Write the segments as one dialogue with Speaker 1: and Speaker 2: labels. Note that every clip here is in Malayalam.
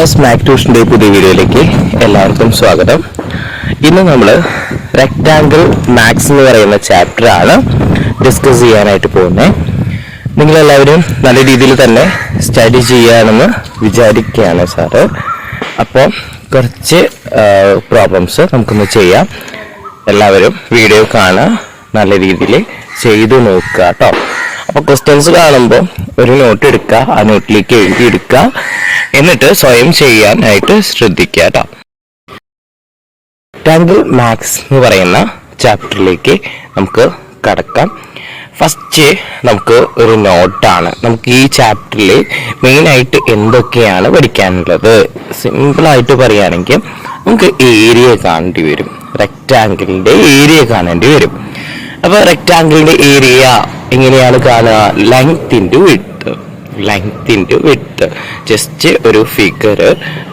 Speaker 1: വ്യൂവേഴ്സ്, മാക് ട്യൂഷൻ്റെ പുതിയ വീഡിയോയിലേക്ക് എല്ലാവർക്കും സ്വാഗതം. ഇന്ന് നമ്മൾ റെക്റ്റാങ്കിൾ മാത്സ് എന്ന് പറയുന്ന ചാപ്റ്ററാണ് ഡിസ്കസ് ചെയ്യാനായിട്ട് പോകുന്നത്. നിങ്ങളെല്ലാവരും നല്ല രീതിയിൽ തന്നെ സ്റ്റഡി ചെയ്യാനെന്ന് വിചാരിക്കുകയാണ് സാറ്. അപ്പോൾ കുറച്ച് പ്രോബ്ലംസ് നമുക്കൊന്ന് ചെയ്യാം. എല്ലാവരും വീഡിയോ കാണുക, നല്ല രീതിയിൽ ചെയ്തു നോക്കുക കേട്ടോ. അപ്പോൾ ക്വസ്റ്റ്യൻസ് കാണുമ്പോൾ ഒരു നോട്ട് എടുക്കുക, ആ നോട്ടിലേക്ക് എഴുതിയെടുക്കുക, എന്നിട്ട് സ്വയം ചെയ്യാനായിട്ട് ശ്രദ്ധിക്കുക കേട്ടോ. റെക്റ്റാങ്കിൾ മാത്സ് എന്ന് പറയുന്ന ചാപ്റ്ററിലേക്ക് നമുക്ക് കടക്കാം. ഫസ്റ്റ് നമുക്ക് ഒരു നോട്ടാണ്. നമുക്ക് ഈ ചാപ്റ്ററിൽ മെയിനായിട്ട് എന്തൊക്കെയാണ് പഠിക്കാനുള്ളത്? സിമ്പിളായിട്ട് പറയുകയാണെങ്കിൽ നമുക്ക് ഏരിയ കാണേണ്ടി വരും. റെക്റ്റാങ്കിളിൻ്റെ ഏരിയ കാണേണ്ടി വരും. അപ്പോൾ റെക്റ്റാങ്കിളിൻ്റെ ഏരിയ എങ്ങനെയാണ് കാണുക? Length into width. Length into width. Just ഒരു ഫിഗർ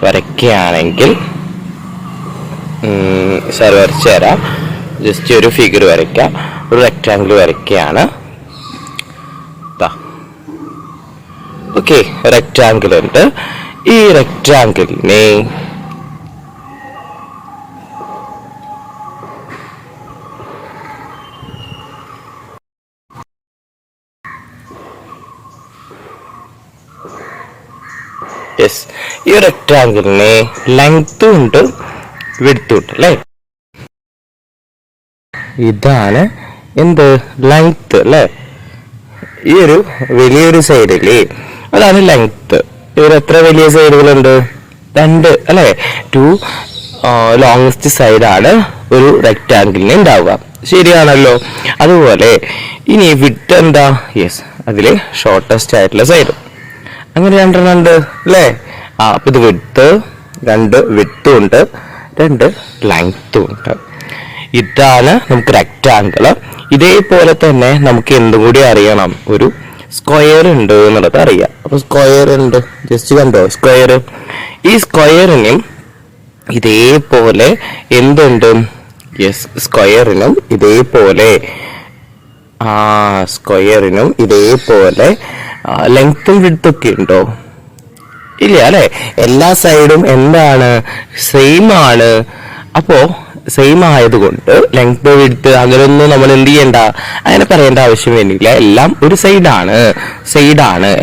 Speaker 1: വരയ്ക്കുകയാണെങ്കിൽ സാർ വരച്ചു തരാം. ജസ്റ്റ് ഒരു ഫിഗർ വരയ്ക്കാം. ഒരു റെക്റ്റാങ്കിൾ വരയ്ക്കുകയാണ്. ഓക്കെ, റെക്റ്റാങ്കിൾ ഉണ്ട്. ഈ റെക്റ്റാങ്കിളിനെ ഈ റെക്റ്റാങ്കിളിന് ലെങ്ത്തും ഉണ്ട് വിഡ്ത്തും ഉണ്ട് അല്ലേ? ഇതാണ് എന്ത്? ലെങ്ത്ത് അല്ലേ? ഈ ഒരു വലിയൊരു സൈഡില് അതാണ് ലെങ്ത്ത്. ഇവർ എത്ര വലിയ സൈഡുകളുണ്ട്? 2 അല്ലേ? 2 ലോങ്സ്റ്റ് സൈഡാണ് ഒരു റെക്റ്റാങ്കിളിന് ഉണ്ടാവുക. ശരിയാണല്ലോ. അതുപോലെ ഇനി വിഡ്ത്ത് എന്താ? യെസ്, അതില് ഷോർട്ടസ്റ്റ് ആയിട്ടുള്ള സൈഡ്. അങ്ങനെ 2 ഉണ്ട് അല്ലേ? അപ്പൊ ഇത് വിഡ്ത്ത്, 2 വിഡ്ത്തും ഉണ്ട്, 2 ലെങ്ത്തും ഉണ്ട്. ഇതാണ് നമുക്ക് റെക്റ്റാങ്കിള്. ഇതേപോലെ തന്നെ നമുക്ക് എന്തും കൂടി അറിയണം, ഒരു സ്ക്വയർ ഉണ്ട് എന്നുള്ളത് അറിയാം. അപ്പൊ സ്ക്വയർ ഉണ്ട്, ജസ്റ്റ് കണ്ടോ സ്ക്വയർ. ഈ സ്ക്വയറിനും ഇതേപോലെ എന്തുണ്ട്? യെസ്, സ്ക്വയറിനും ഇതേപോലെ ലെങ്ത്തും വിഡ്ത്തും ഒക്കെ ഉണ്ടോ? ഇല്ല അല്ലെ? എല്ലാ സൈഡും എന്താണ്? സെയിം ആണ്. അപ്പോ സെയിം ആയതുകൊണ്ട് ലെങ്ത് വിഡ്ത്ത് അങ്ങനെയൊന്നും നമ്മൾ എന്ത് ചെയ്യണ്ട, അങ്ങനെ പറയേണ്ട ആവശ്യം വരുന്നില്ല. എല്ലാം ഒരു സൈഡാണ്,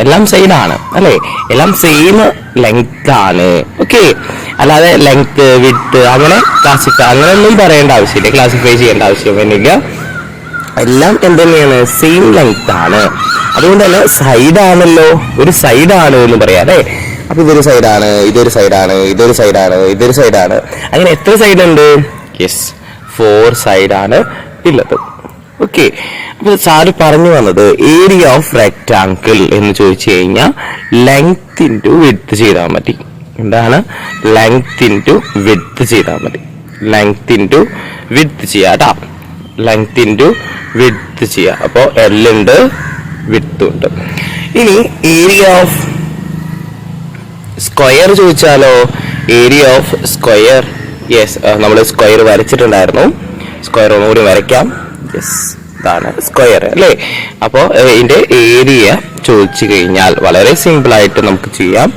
Speaker 1: എല്ലാം സൈഡാണ് അല്ലെ? എല്ലാം സെയിം ലെങ്ത് ആണ്. ഓക്കെ, അല്ലാതെ ലെങ്ത് വിഡ്ത്ത് അങ്ങനെ അങ്ങനെയൊന്നും പറയേണ്ട ആവശ്യമില്ല, ക്ലാസിഫൈ ചെയ്യേണ്ട ആവശ്യം വരുന്നില്ല. എല്ലാം എന്തുതന്നെയാണ്? സെയിം ലെങ്ത് ആണ്. അതുകൊണ്ട് തന്നെ സൈഡാണല്ലോ, ഒരു സൈഡാണ് എന്ന് പറയാം അല്ലെ? അപ്പൊ ഇതൊരു സൈഡാണ്, ഇതൊരു സൈഡാണ്, ഇതൊരു സൈഡാണ്, ഇതൊരു സൈഡാണ്. അങ്ങനെ എത്ര സൈഡ് ഉണ്ട്? യെസ്, 4 സൈഡാണ് ഉള്ളത്. ഓക്കെ, അപ്പൊ സാറ് പറഞ്ഞു വന്നത് ഏരിയ ഓഫ് റെക്റ്റാങ്കിൾ എന്ന് ചോദിച്ചു കഴിഞ്ഞാൽ ലെങ്ത് ഇൻറ്റു വിഡ്ത്ത് ചെയ്താൽ മതി. എന്താണ്? ലെങ്ത് ഇൻറ്റു വിഡ്ത്ത് ചെയ്താൽ മതി. ലെങ്ത് ഇൻറ്റു വിഡ്ത്ത് ചെയ്യാട്ടാ. ലെങ്ത് ഇൻറ്റു വിഡ്ത്ത് ചെയ്യാം. അപ്പോൾ L ഉണ്ട്, വിഡ്ത്തും ഉണ്ട്. ഇനി ഏരിയ ഓഫ് സ്ക്വയർ ചോദിച്ചാലോ? ഏരിയ ഓഫ് സ്ക്വയർ, യെസ്, നമ്മൾ സ്ക്വയർ വരച്ചിട്ടുണ്ടായിരുന്നു. സ്ക്വയർ ഒന്നുകൂടി വരയ്ക്കാം. യെസ്, ഇതാണ് സ്ക്വയർ അല്ലേ? അപ്പോൾ ഇതിന്റെ ഏരിയ ചോദിച്ചു കഴിഞ്ഞാൽ വളരെ സിമ്പിൾ ആയിട്ട് നമുക്ക് ചെയ്യാം.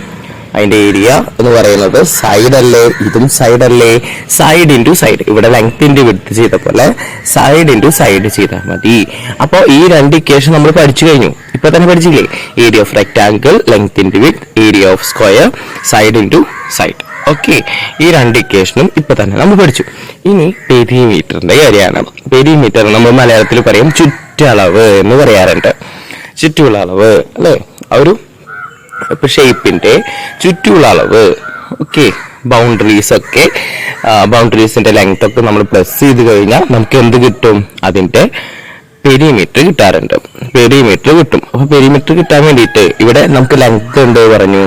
Speaker 1: അതിന്റെ ഏരിയ എന്ന് പറയുന്നത് സൈഡ് അല്ലേ? ഇതും സൈഡ് അല്ലേ? Side into side. ഇവിടെ ലെങ്ത് ഇൻറ്റു വിഡ്ത്ത് ചെയ്ത പോലെ സൈഡ് ഇൻറ്റു സൈഡ് ചെയ്താൽ മതി. അപ്പോൾ ഈ 2 ഇക്വേഷൻ നമ്മൾ പഠിച്ചു കഴിഞ്ഞു. ഇപ്പൊ തന്നെ പഠിച്ചില്ലേ? Area of rectangle, length into width, area of square, side into side. Okay, ഈ 2 ഇക്വേഷനും ഇപ്പൊ തന്നെ നമ്മൾ പഠിച്ചു. ഇനി പെരിമീറ്ററിന്റെ കാര്യമാണ്. പെരിമീറ്റർ നമ്മൾ മലയാളത്തിൽ പറയും ചുറ്റളവ് എന്ന് പറയാറുണ്ട്. ചുറ്റുള്ള അളവ് അല്ലേ? ഒരു ഇപ്പൊ ഷേപ്പിന്റെ ചുറ്റുള്ള അളവ്. ഓക്കെ, ബൗണ്ടറീസിന്റെ ലെങ്ത് ഒക്കെ നമ്മൾ പ്ലസ് ചെയ്ത് കഴിഞ്ഞാൽ നമുക്ക് എന്ത് കിട്ടും? അതിന്റെ പെരിമീറ്റർ കിട്ടാറുണ്ട്. പെരിമീറ്റർ കിട്ടും. അപ്പൊ പെരിമീറ്റർ കിട്ടാൻ വേണ്ടിയിട്ട് ഇവിടെ നമുക്ക് ലെങ്ത് ഉണ്ട് പറഞ്ഞു.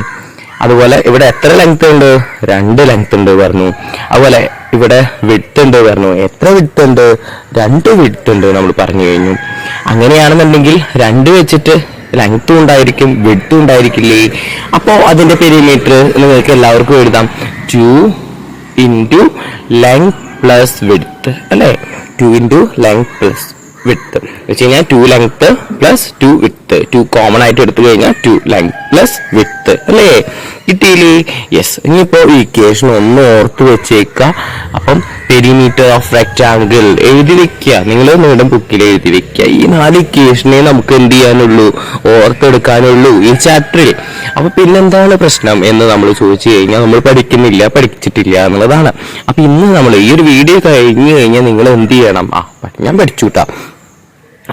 Speaker 1: അതുപോലെ ഇവിടെ എത്ര ലെങ്ത് ഉണ്ട്? 2 ലെങ്ത് ഉണ്ട് പറഞ്ഞു. അതുപോലെ ഇവിടെ വിഡ്ത്ത് ഉണ്ട് പറഞ്ഞു. എത്ര വിഡ്ത്ത് ഉണ്ട്? 2 വിഡ്ത്ത് ഉണ്ട് നമ്മൾ പറഞ്ഞു കഴിഞ്ഞു. അങ്ങനെയാണെന്നുണ്ടെങ്കിൽ 2 വെച്ചിട്ട് ലെങ്ത്തും ഉണ്ടായിരിക്കും, വിഡ്ത്തും ഉണ്ടായിരിക്കില്ലേ? അപ്പോൾ അതിന്റെ പെരിമീറ്റർ നിങ്ങൾക്ക് എല്ലാവർക്കും എഴുതാം. 2 ഇൻറ്റു ലെങ്ത് പ്ലസ് വിഡ്ത്ത് അല്ലേ? 2 ഇൻറ്റു ലെങ്ത് പ്ലസ് വിഡ്ത്ത് വെച്ച് കഴിഞ്ഞാൽ 2 length plus 2 width width. 2 common ആയിട്ട് എടുത്തു കഴിഞ്ഞാൽ 2 ലെങ്ത് പ്ലസ് വിഡ്ത്ത് അല്ലേ? കിട്ടിയില്ലേ? യെസ്. ഇനിയിപ്പോ ഇക്വേഷൻ ഒന്ന് ഓർത്ത് വെച്ചേക്കുക. അപ്പം പെരിമീറ്റർ ഓഫ് റെക്ടാങ്കിൾ എഴുതി വെക്കുക. നിങ്ങൾ നിങ്ങളുടെ ബുക്കിൽ എഴുതി വെക്കുക. ഈ 4 ഇക്വേഷനെ നമുക്ക് എന്ത് ചെയ്യാനുള്ളൂ? ഓർത്തെടുക്കാനുള്ളൂ ഈ ചാപ്റ്ററിൽ. അപ്പൊ പിന്നെന്താണ് പ്രശ്നം എന്ന് നമ്മൾ ചോദിച്ചു കഴിഞ്ഞാൽ നമ്മൾ പഠിച്ചിട്ടില്ല എന്നുള്ളതാണ്. അപ്പൊ ഇന്ന് നമ്മൾ ഈ ഒരു വീഡിയോ കഴിഞ്ഞു കഴിഞ്ഞാൽ നിങ്ങൾ എന്ത് ചെയ്യണം? ഞാൻ പഠിച്ചുട്ടാ,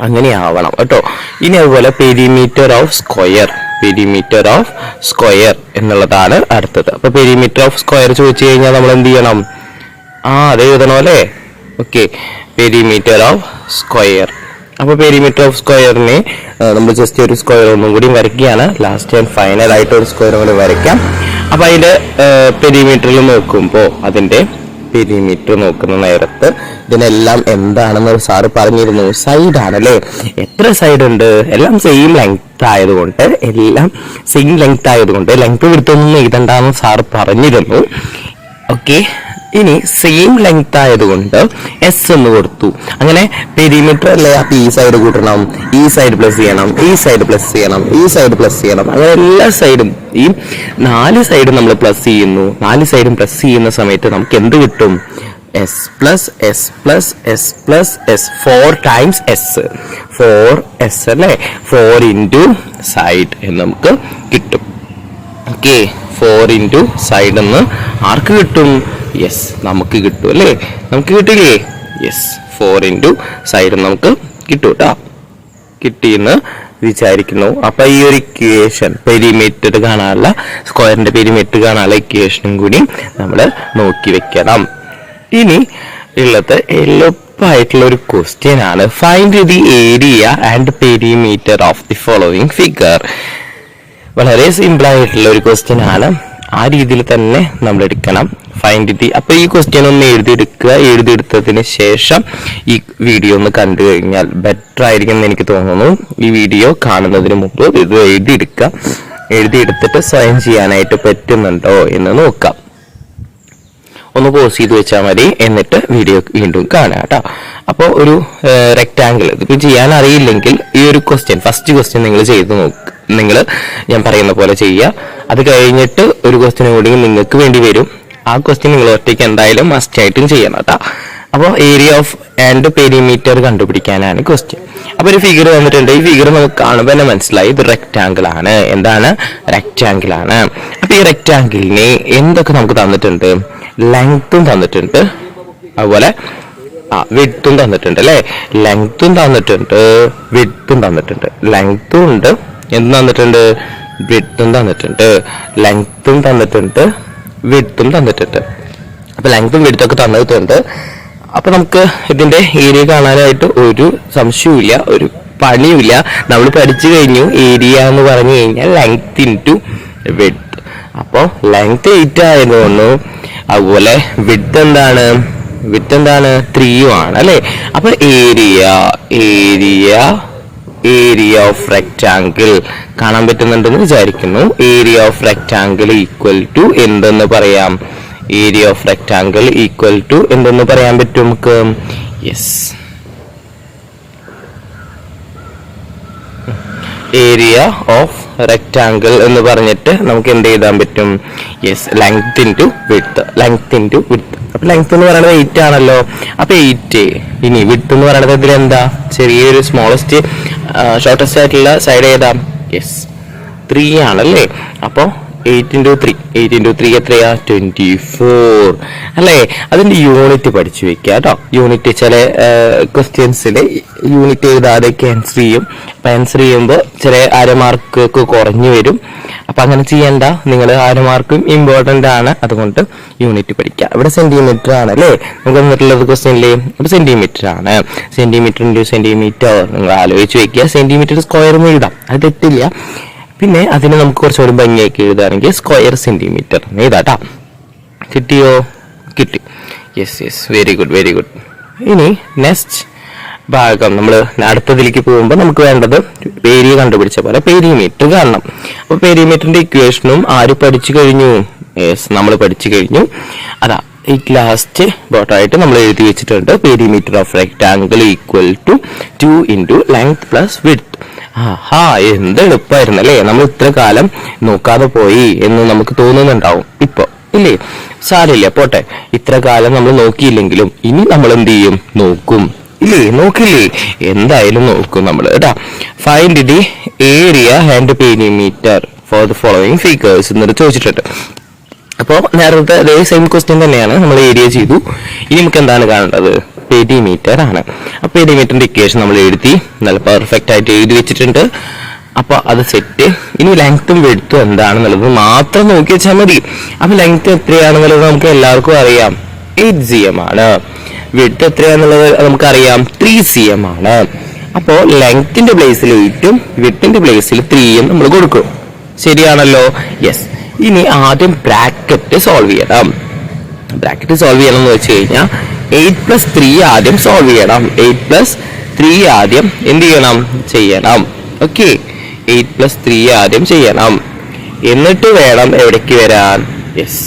Speaker 1: അങ്ങനെ ആവണം കേട്ടോ. ഇനി അതുപോലെ പെരിമീറ്റർ ഓഫ് സ്ക്വയർ എന്നുള്ളതാണ് അടുത്തത്. അപ്പൊ പെരിമീറ്റർ ഓഫ് സ്ക്വയർ ചോദിച്ചു കഴിഞ്ഞാൽ നമ്മൾ എന്ത് ചെയ്യണം? അത് എഴുതണം അല്ലേ? Okay, perimeter of square. അപ്പൊ പെരിമീറ്റർ ഓഫ് സ്ക്വയറിനെ നമ്മൾ ജസ്റ്റ് ഒരു സ്ക്വയർ ഒന്നും കൂടി വരയ്ക്കുകയാണ്. ലാസ്റ്റ് ആൻഡ് ഫൈനൽ ആയിട്ട് ഒരു സ്ക്വയർ കൂടി വരയ്ക്കാം. അപ്പൊ അതിന്റെ പെരിമീറ്ററിൽ നോക്കുമ്പോൾ അതിന്റെ പെരിമീറ്റർ നോക്കുന്ന നേരത്ത് ഇതിനെല്ലാം എന്താണെന്ന് സാറ് പറഞ്ഞിരുന്നു, സൈഡ് ആണല്ലേ. എത്ര സൈഡ് ഉണ്ട്? എല്ലാം സെയിം ലെങ്ത് ആയതുകൊണ്ട് ലെങ്ത് വിടുത്തൊന്നും എഴുതണ്ടെന്ന് സാറ് പറഞ്ഞിരുന്നു. ഓക്കെ, ഇനി സെയിം ലെങ്ത് ആയതുകൊണ്ട് എസ് എന്ന് കൊടുത്തു. അങ്ങനെ പെരിമീറ്റർ അല്ലേ, അപ്പൊ ഈ സൈഡ് കൂട്ടണം, ഈ സൈഡ് പ്ലസ് ചെയ്യണം, ഈ സൈഡ് പ്ലസ് ചെയ്യണം, ഈ സൈഡ് പ്ലസ് ചെയ്യണം. അങ്ങനെ എല്ലാ സൈഡും ഈ 4 സൈഡും നമ്മൾ പ്ലസ് ചെയ്യുന്നു. 4 സൈഡും പ്ലസ് ചെയ്യുന്ന സമയത്ത് നമുക്ക് എന്ത് കിട്ടും? S plus S plus S plus S 4 times S 4s അല്ലേ? 4 ഇൻറ്റു സൈഡ് എന്ന് നമുക്ക് കിട്ടും. ഓക്കെ, 4 ഇൻറ്റു സൈഡ് എന്ന് ആർക്ക് കിട്ടും? യെസ്, നമുക്ക് കിട്ടും അല്ലേ? നമുക്ക് കിട്ടില്ലേ? യെസ്, 4 ഇൻറ്റു സൈഡ് നമുക്ക് കിട്ടും കേട്ടോ. കിട്ടിയെന്ന് വിചാരിക്കുന്നു. അപ്പൊ ഈ ഒരു ഇക്വേഷൻ പെരിമീറ്റർ കാണാനുള്ള, സ്ക്വയറിന്റെ പെരിമീറ്റർ കാണാനുള്ള ഇക്വേഷനും കൂടി നമ്മൾ നോക്കി വെക്കണം. ഇനി ഉള്ളത് എളുപ്പമായിട്ടുള്ള ഒരു ക്വസ്റ്റ്യൻ ആണ്. Find the area and perimeter of the following figure. വളരെ സിമ്പിൾ ആയിട്ടുള്ള ഒരു ക്വസ്റ്റ്യൻ ആണ്. ആ രീതിയിൽ തന്നെ നമ്മൾ എടുക്കണം. Find the. അപ്പൊ ഈ ക്വസ്റ്റ്യൻ ഒന്ന് എഴുതിയെടുക്കുക. എഴുതിയെടുത്തതിന് ശേഷം ഈ വീഡിയോ ഒന്ന് കണ്ടു കഴിഞ്ഞാൽ ബെറ്റർ ആയിരിക്കും എന്ന് എനിക്ക് തോന്നുന്നു. ഈ വീഡിയോ കാണുന്നതിന് മുമ്പ് ഇത് എഴുതിയെടുക്കുക. എഴുതിയെടുത്തിട്ട് സ്വയം ചെയ്യാനായിട്ട് പറ്റുന്നുണ്ടോ എന്ന് നോക്കാം. ഒന്ന് പോസ് ചെയ്ത് വെച്ചാൽ മതി. എന്നിട്ട് വീഡിയോ വീണ്ടും കാണാം കേട്ടോ. അപ്പോൾ ഒരു റെക്ടാങ്കിൾ ഇതിപ്പോൾ ചെയ്യാൻ അറിയില്ലെങ്കിൽ ഈ ഒരു ക്വസ്റ്റ്യൻ, ഫസ്റ്റ് ക്വസ്റ്റ്യൻ നിങ്ങൾ ചെയ്ത് നോക്കുക. നിങ്ങൾ ഞാൻ പറയുന്ന പോലെ ചെയ്യുക. അത് കഴിഞ്ഞിട്ട് ഒരു ക്വസ്റ്റ്യൻ കൂടി നിങ്ങൾക്ക് വേണ്ടി വരും. ആ ക്വസ്റ്റ്യൻ നിങ്ങൾ ഒറ്റയ്ക്ക് എന്തായാലും മസ്റ്റ് ആയിട്ടും ചെയ്യണം കേട്ടോ. അപ്പോൾ ഏരിയ ഓഫ് ആൻഡ് പെരിമീറ്റർ കണ്ടുപിടിക്കാനാണ് ക്വസ്റ്റ്യൻ. അപ്പോൾ ഒരു ഫിഗർ തന്നിട്ടുണ്ട്. ഈ ഫിഗർ നമുക്ക് കാണുമ്പോൾ തന്നെ മനസ്സിലായി ഇത് റെക്ടാങ്കിൾ ആണ്. എന്താണ്? റെക്ടാങ്കിൾ ആണ്. അപ്പോൾ ഈ റെക്ടാങ്കിളിന് എന്തൊക്കെ നമുക്ക് തന്നിട്ടുണ്ട്? ലെങ്ത്തും തന്നിട്ടുണ്ട്, അതുപോലെ വിഡ്ത്തും തന്നിട്ടുണ്ട് അല്ലേ? ലെങ്ത്തും തന്നിട്ടുണ്ട്, വിഡ്ത്തും തന്നിട്ടുണ്ട്. ലെങ്ത്തും ഉണ്ട്, എന്ത് തന്നിട്ടുണ്ട്? വിഡ്ത്തും തന്നിട്ടുണ്ട്. ലെങ്ത്തും തന്നിട്ടുണ്ട്, വിഡ്ത്തും തന്നിട്ടുണ്ട്. അപ്പൊ ലെങ്ത്തും വിഡ്ത്തും ഒക്കെ തന്നിട്ടുണ്ട്. അപ്പൊ നമുക്ക് ഇതിന്റെ ഏരിയ കാണാനായിട്ട് ഒരു സംശയവുമില്ല, ഒരു പണിയുമില്ല. നമ്മൾ പഠിച്ചു കഴിഞ്ഞു. ഏരിയ എന്ന് പറഞ്ഞു കഴിഞ്ഞാൽ ലെങ്ത് ഇൻറ്റു വിഡ്ത്ത്. അപ്പോൾ ലെങ്ത് 8 ആയതുകൊണ്ട്, അതുപോലെ വിഡ്ത്ത് എന്താണ്? 3 ആണ് അല്ലെ? അപ്പൊ ഏരിയ ഓഫ് റെക്ടാങ്കിൾ കാണാൻ പറ്റുന്നുണ്ടെന്ന് വിചാരിക്കുന്നു. Area of rectangle equal to എന്തെന്ന് പറയാം? Area of rectangle equal to എന്തെന്ന് പറയാൻ പറ്റും നമുക്ക്? യെസ്, ഏരിയ ഓഫ് റെക്ടാങ്കിൾ എന്ന് പറഞ്ഞിട്ട് നമുക്ക് എന്ത് എഴുതാൻ പറ്റും? Yes, length into width. അപ്പൊ ലെങ്ത് എന്ന് പറയുന്നത് 8 ആണല്ലോ. അപ്പൊ 8. ഇനി വിഡ്ത്ത് എന്ന് പറയുന്നത് ഇതിലെന്താ? ചെറിയൊരു സ്മോളസ്റ്റ് ഷോർട്ടസ്റ്റ് ആയിട്ടുള്ള സൈഡ് ഏതാ? യെസ്, 3 ആണല്ലേ. അപ്പൊ 8 into 3 എത്രയാ? 24 അല്ലേ? അതിന്റെ യൂണിറ്റ് പഠിച്ചു വെക്കുക കേട്ടോ. യൂണിറ്റ് ചില ക്വസ്റ്റ്യൻസിൽ യൂണിറ്റ് എഴുതാതെ ക്യാൻസൽ ചെയ്യും. അപ്പൊ ആൻസർ ചെയ്യുമ്പോൾ ചില അരമാർക്ക് കുറഞ്ഞു വരും. അപ്പൊ അങ്ങനെ ചെയ്യണ്ട. നിങ്ങൾ അരമാർക്കും ഇമ്പോർട്ടന്റ് ആണ്, അതുകൊണ്ട് യൂണിറ്റ് പഠിക്കുക. ഇവിടെ സെന്റിമീറ്റർ ആണ് അല്ലേ നമുക്ക് തന്നിട്ടുള്ളത് ക്വസ്റ്റ്യനില്? ഇവിടെ സെന്റിമീറ്റർ ആണ്. സെന്റിമീറ്റർ ഇൻറ്റു സെന്റിമീറ്റർ നിങ്ങൾ ആലോചിച്ച് വെക്കുക. സെന്റിമീറ്റർ സ്ക്വയർ എന്ന് എഴുതാം, അത് തെറ്റില്ല. പിന്നെ അതിന് നമുക്ക് കുറച്ചുകൂടി ഭംഗിയാക്കി എഴുതാണെങ്കിൽ സ്ക്വയർ സെന്റിമീറ്റർ എഴുതാട്ടാ. കിട്ടിയോ? കിട്ടി. Yes, very good. ഇനി നെക്സ്റ്റ് ഭാഗം നമ്മൾ അടുത്തതിലേക്ക് പോകുമ്പോൾ നമുക്ക് വേണ്ടത് ഏരിയ കണ്ടുപിടിച്ച പോലെ പെരിമീറ്റർ കാണണം. അപ്പൊ പെരിമീറ്ററിന്റെ ഇക്വേഷനും ആര് പഠിച്ചു കഴിഞ്ഞു? യെസ്, നമ്മൾ പഠിച്ചു കഴിഞ്ഞു. അതാ ഈ ലാസ്റ്റ് ബോട്ടായിട്ട് നമ്മൾ എഴുതി വെച്ചിട്ടുണ്ട്. Perimeter of rectangle equal to 2 into length plus width. ആഹാ, എന്ത് എളുപ്പമായിരുന്നു അല്ലേ, നമ്മൾ ഇത്ര കാലം നോക്കാതെ പോയി എന്ന് നമുക്ക് തോന്നുന്നുണ്ടാവും ഇപ്പൊ ഇല്ലേ. സാരില്ല, പോട്ടെ, ഇത്ര കാലം നമ്മൾ നോക്കിയില്ലെങ്കിലും ഇനി നമ്മൾ എന്ത് ചെയ്യും, നോക്കും ഇല്ലേ, നോക്കില്ലേ, എന്തായാലും നോക്കും നമ്മൾ കേട്ടാ. Find the area and perimeter for the following figures എന്നിട്ട് ചോദിച്ചിട്ടുണ്ട്. അപ്പോൾ നേരത്തെ അതേ സെയിം ക്വസ്റ്റ്യൻ തന്നെയാണ്, നമ്മൾ ഏരിയ ചെയ്തു. ഇനി നമുക്ക് എന്താണ് കാണേണ്ടത്, പെരിമീറ്റർ ആണ്. അപ്പൊ പെരിമീറ്ററിന്റെ ഇക്വേഷൻ നമ്മൾ എഴുതി, നല്ല പെർഫെക്റ്റ് ആയിട്ട് എഴുതി വെച്ചിട്ടുണ്ട്. അപ്പൊ അത് സെറ്റ്. ഇനി ലെങ്ത്തും വെഡ്ത്തും എന്താണെന്നുള്ളത് മാത്രം നോക്കി വെച്ചാൽ മതി. അപ്പൊ ലെങ്ത് എത്രയാണെന്നുള്ളത് നമുക്ക് എല്ലാവർക്കും അറിയാം, 8 cm ആണ്. വെഡ്ത്ത് എത്രയാണെന്നുള്ളത് നമുക്കറിയാം, 3 cm ആണ്. അപ്പോ ലെങ്ത്തിന്റെ പ്ലേസിൽ 8ഉം വെഡ്ത്തിന്റെ പ്ലേസിൽ 3ഉം നമ്മൾ കൊടുക്കും. ശരിയാണല്ലോ? യെസ്. ഇനി ആദ്യം ബ്രാക്കറ്റ് സോൾവ് ചെയ്യണം. ബ്രാക്കറ്റ് സോൾവ് ചെയ്യണം എന്ന് വെച്ച് കഴിഞ്ഞാൽ 8+3 ആദ്യം സോൾവ് ചെയ്യണം. 8+3 ആദ്യം എന്ത് ചെയ്യണം? ഓക്കെ, 8+3 ആദ്യം ചെയ്യണം. എന്നിട്ട് വേണം എവിടേക്ക് വരാൻ? യെസ്,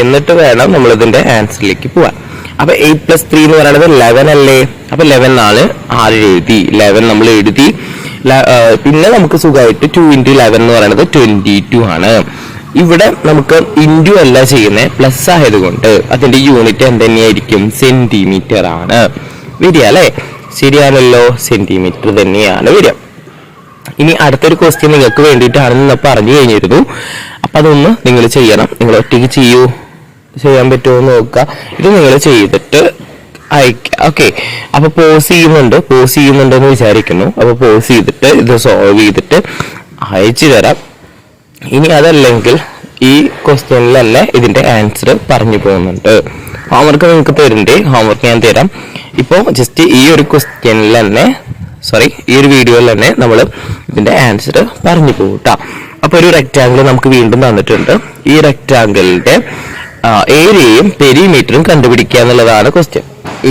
Speaker 1: എന്നിട്ട് വേണം നമ്മൾ ഇതിന്റെ ആൻസറിലേക്ക് പോവാൻ. അപ്പൊ 8+3 എന്ന് പറയുന്നത് 11 അല്ലേ? അപ്പൊ 11 ആണ് ആദ്യം എഴുതി. 11 നമ്മൾ എഴുതി. പിന്നെ നമുക്ക് സുഖമായിട്ട് 2 × 11 എന്ന് പറയുന്നത് 22 ആണ്. ഇവിടെ നമുക്ക് ഇൻറ്റു അല്ല ചെയ്യുന്നത്, പ്ലസ് ആയതുകൊണ്ട് അതിന്റെ യൂണിറ്റ് എന്തുതന്നെയായിരിക്കും? സെന്റിമീറ്റർ ആണ് വരിക അല്ലെ? ശരിയാണല്ലോ, സെന്റിമീറ്റർ തന്നെയാണ് വരിക. ഇനി അടുത്തൊരു ക്വസ്റ്റ്യൻ നിങ്ങൾക്ക് വേണ്ടിയിട്ടാണെന്ന് പറഞ്ഞു കഴിഞ്ഞിരുന്നു. അപ്പൊ അതൊന്ന് നിങ്ങൾ ചെയ്യണം. നിങ്ങൾ ഒറ്റയ്ക്ക് ചെയ്യാൻ പറ്റുമോ എന്ന് നോക്കുക. ഇത് നിങ്ങൾ ചെയ്തിട്ട് അയക്കുക. ഓക്കെ, അപ്പൊ പോസ് ചെയ്യുന്നുണ്ടെന്ന് വിചാരിക്കുന്നു. അപ്പൊ പോസ് ചെയ്തിട്ട് ഇത് സോൾവ് ചെയ്തിട്ട് അയച്ചു തരാം. ഇനി അതല്ലെങ്കിൽ ഈ ക്വസ്റ്റ്യനിൽ തന്നെ ഇതിന്റെ ആൻസർ പറഞ്ഞു പോകുന്നുണ്ട്. ഹോംവർക്ക് നിങ്ങൾക്ക് തരുന്നുണ്ട്, ഹോംവർക്ക് ഞാൻ തരാം. ഇപ്പോൾ ജസ്റ്റ് ഈ ഒരു ക്വസ്റ്റ്യനിൽ തന്നെ, ഈ ഒരു വീഡിയോയിൽ തന്നെ നമ്മൾ ഇതിന്റെ ആൻസർ പറഞ്ഞു പോകും കേട്ടോ. അപ്പൊ ഒരു റെക്റ്റാങ്കിൾ നമുക്ക് വീണ്ടും തന്നിട്ടുണ്ട്. ഈ റെക്റ്റാങ്കിളിന്റെ ഏരിയയും പെരിമീറ്ററും കണ്ടുപിടിക്കുക എന്നുള്ളതാണ് ക്വസ്റ്റ്യൻ.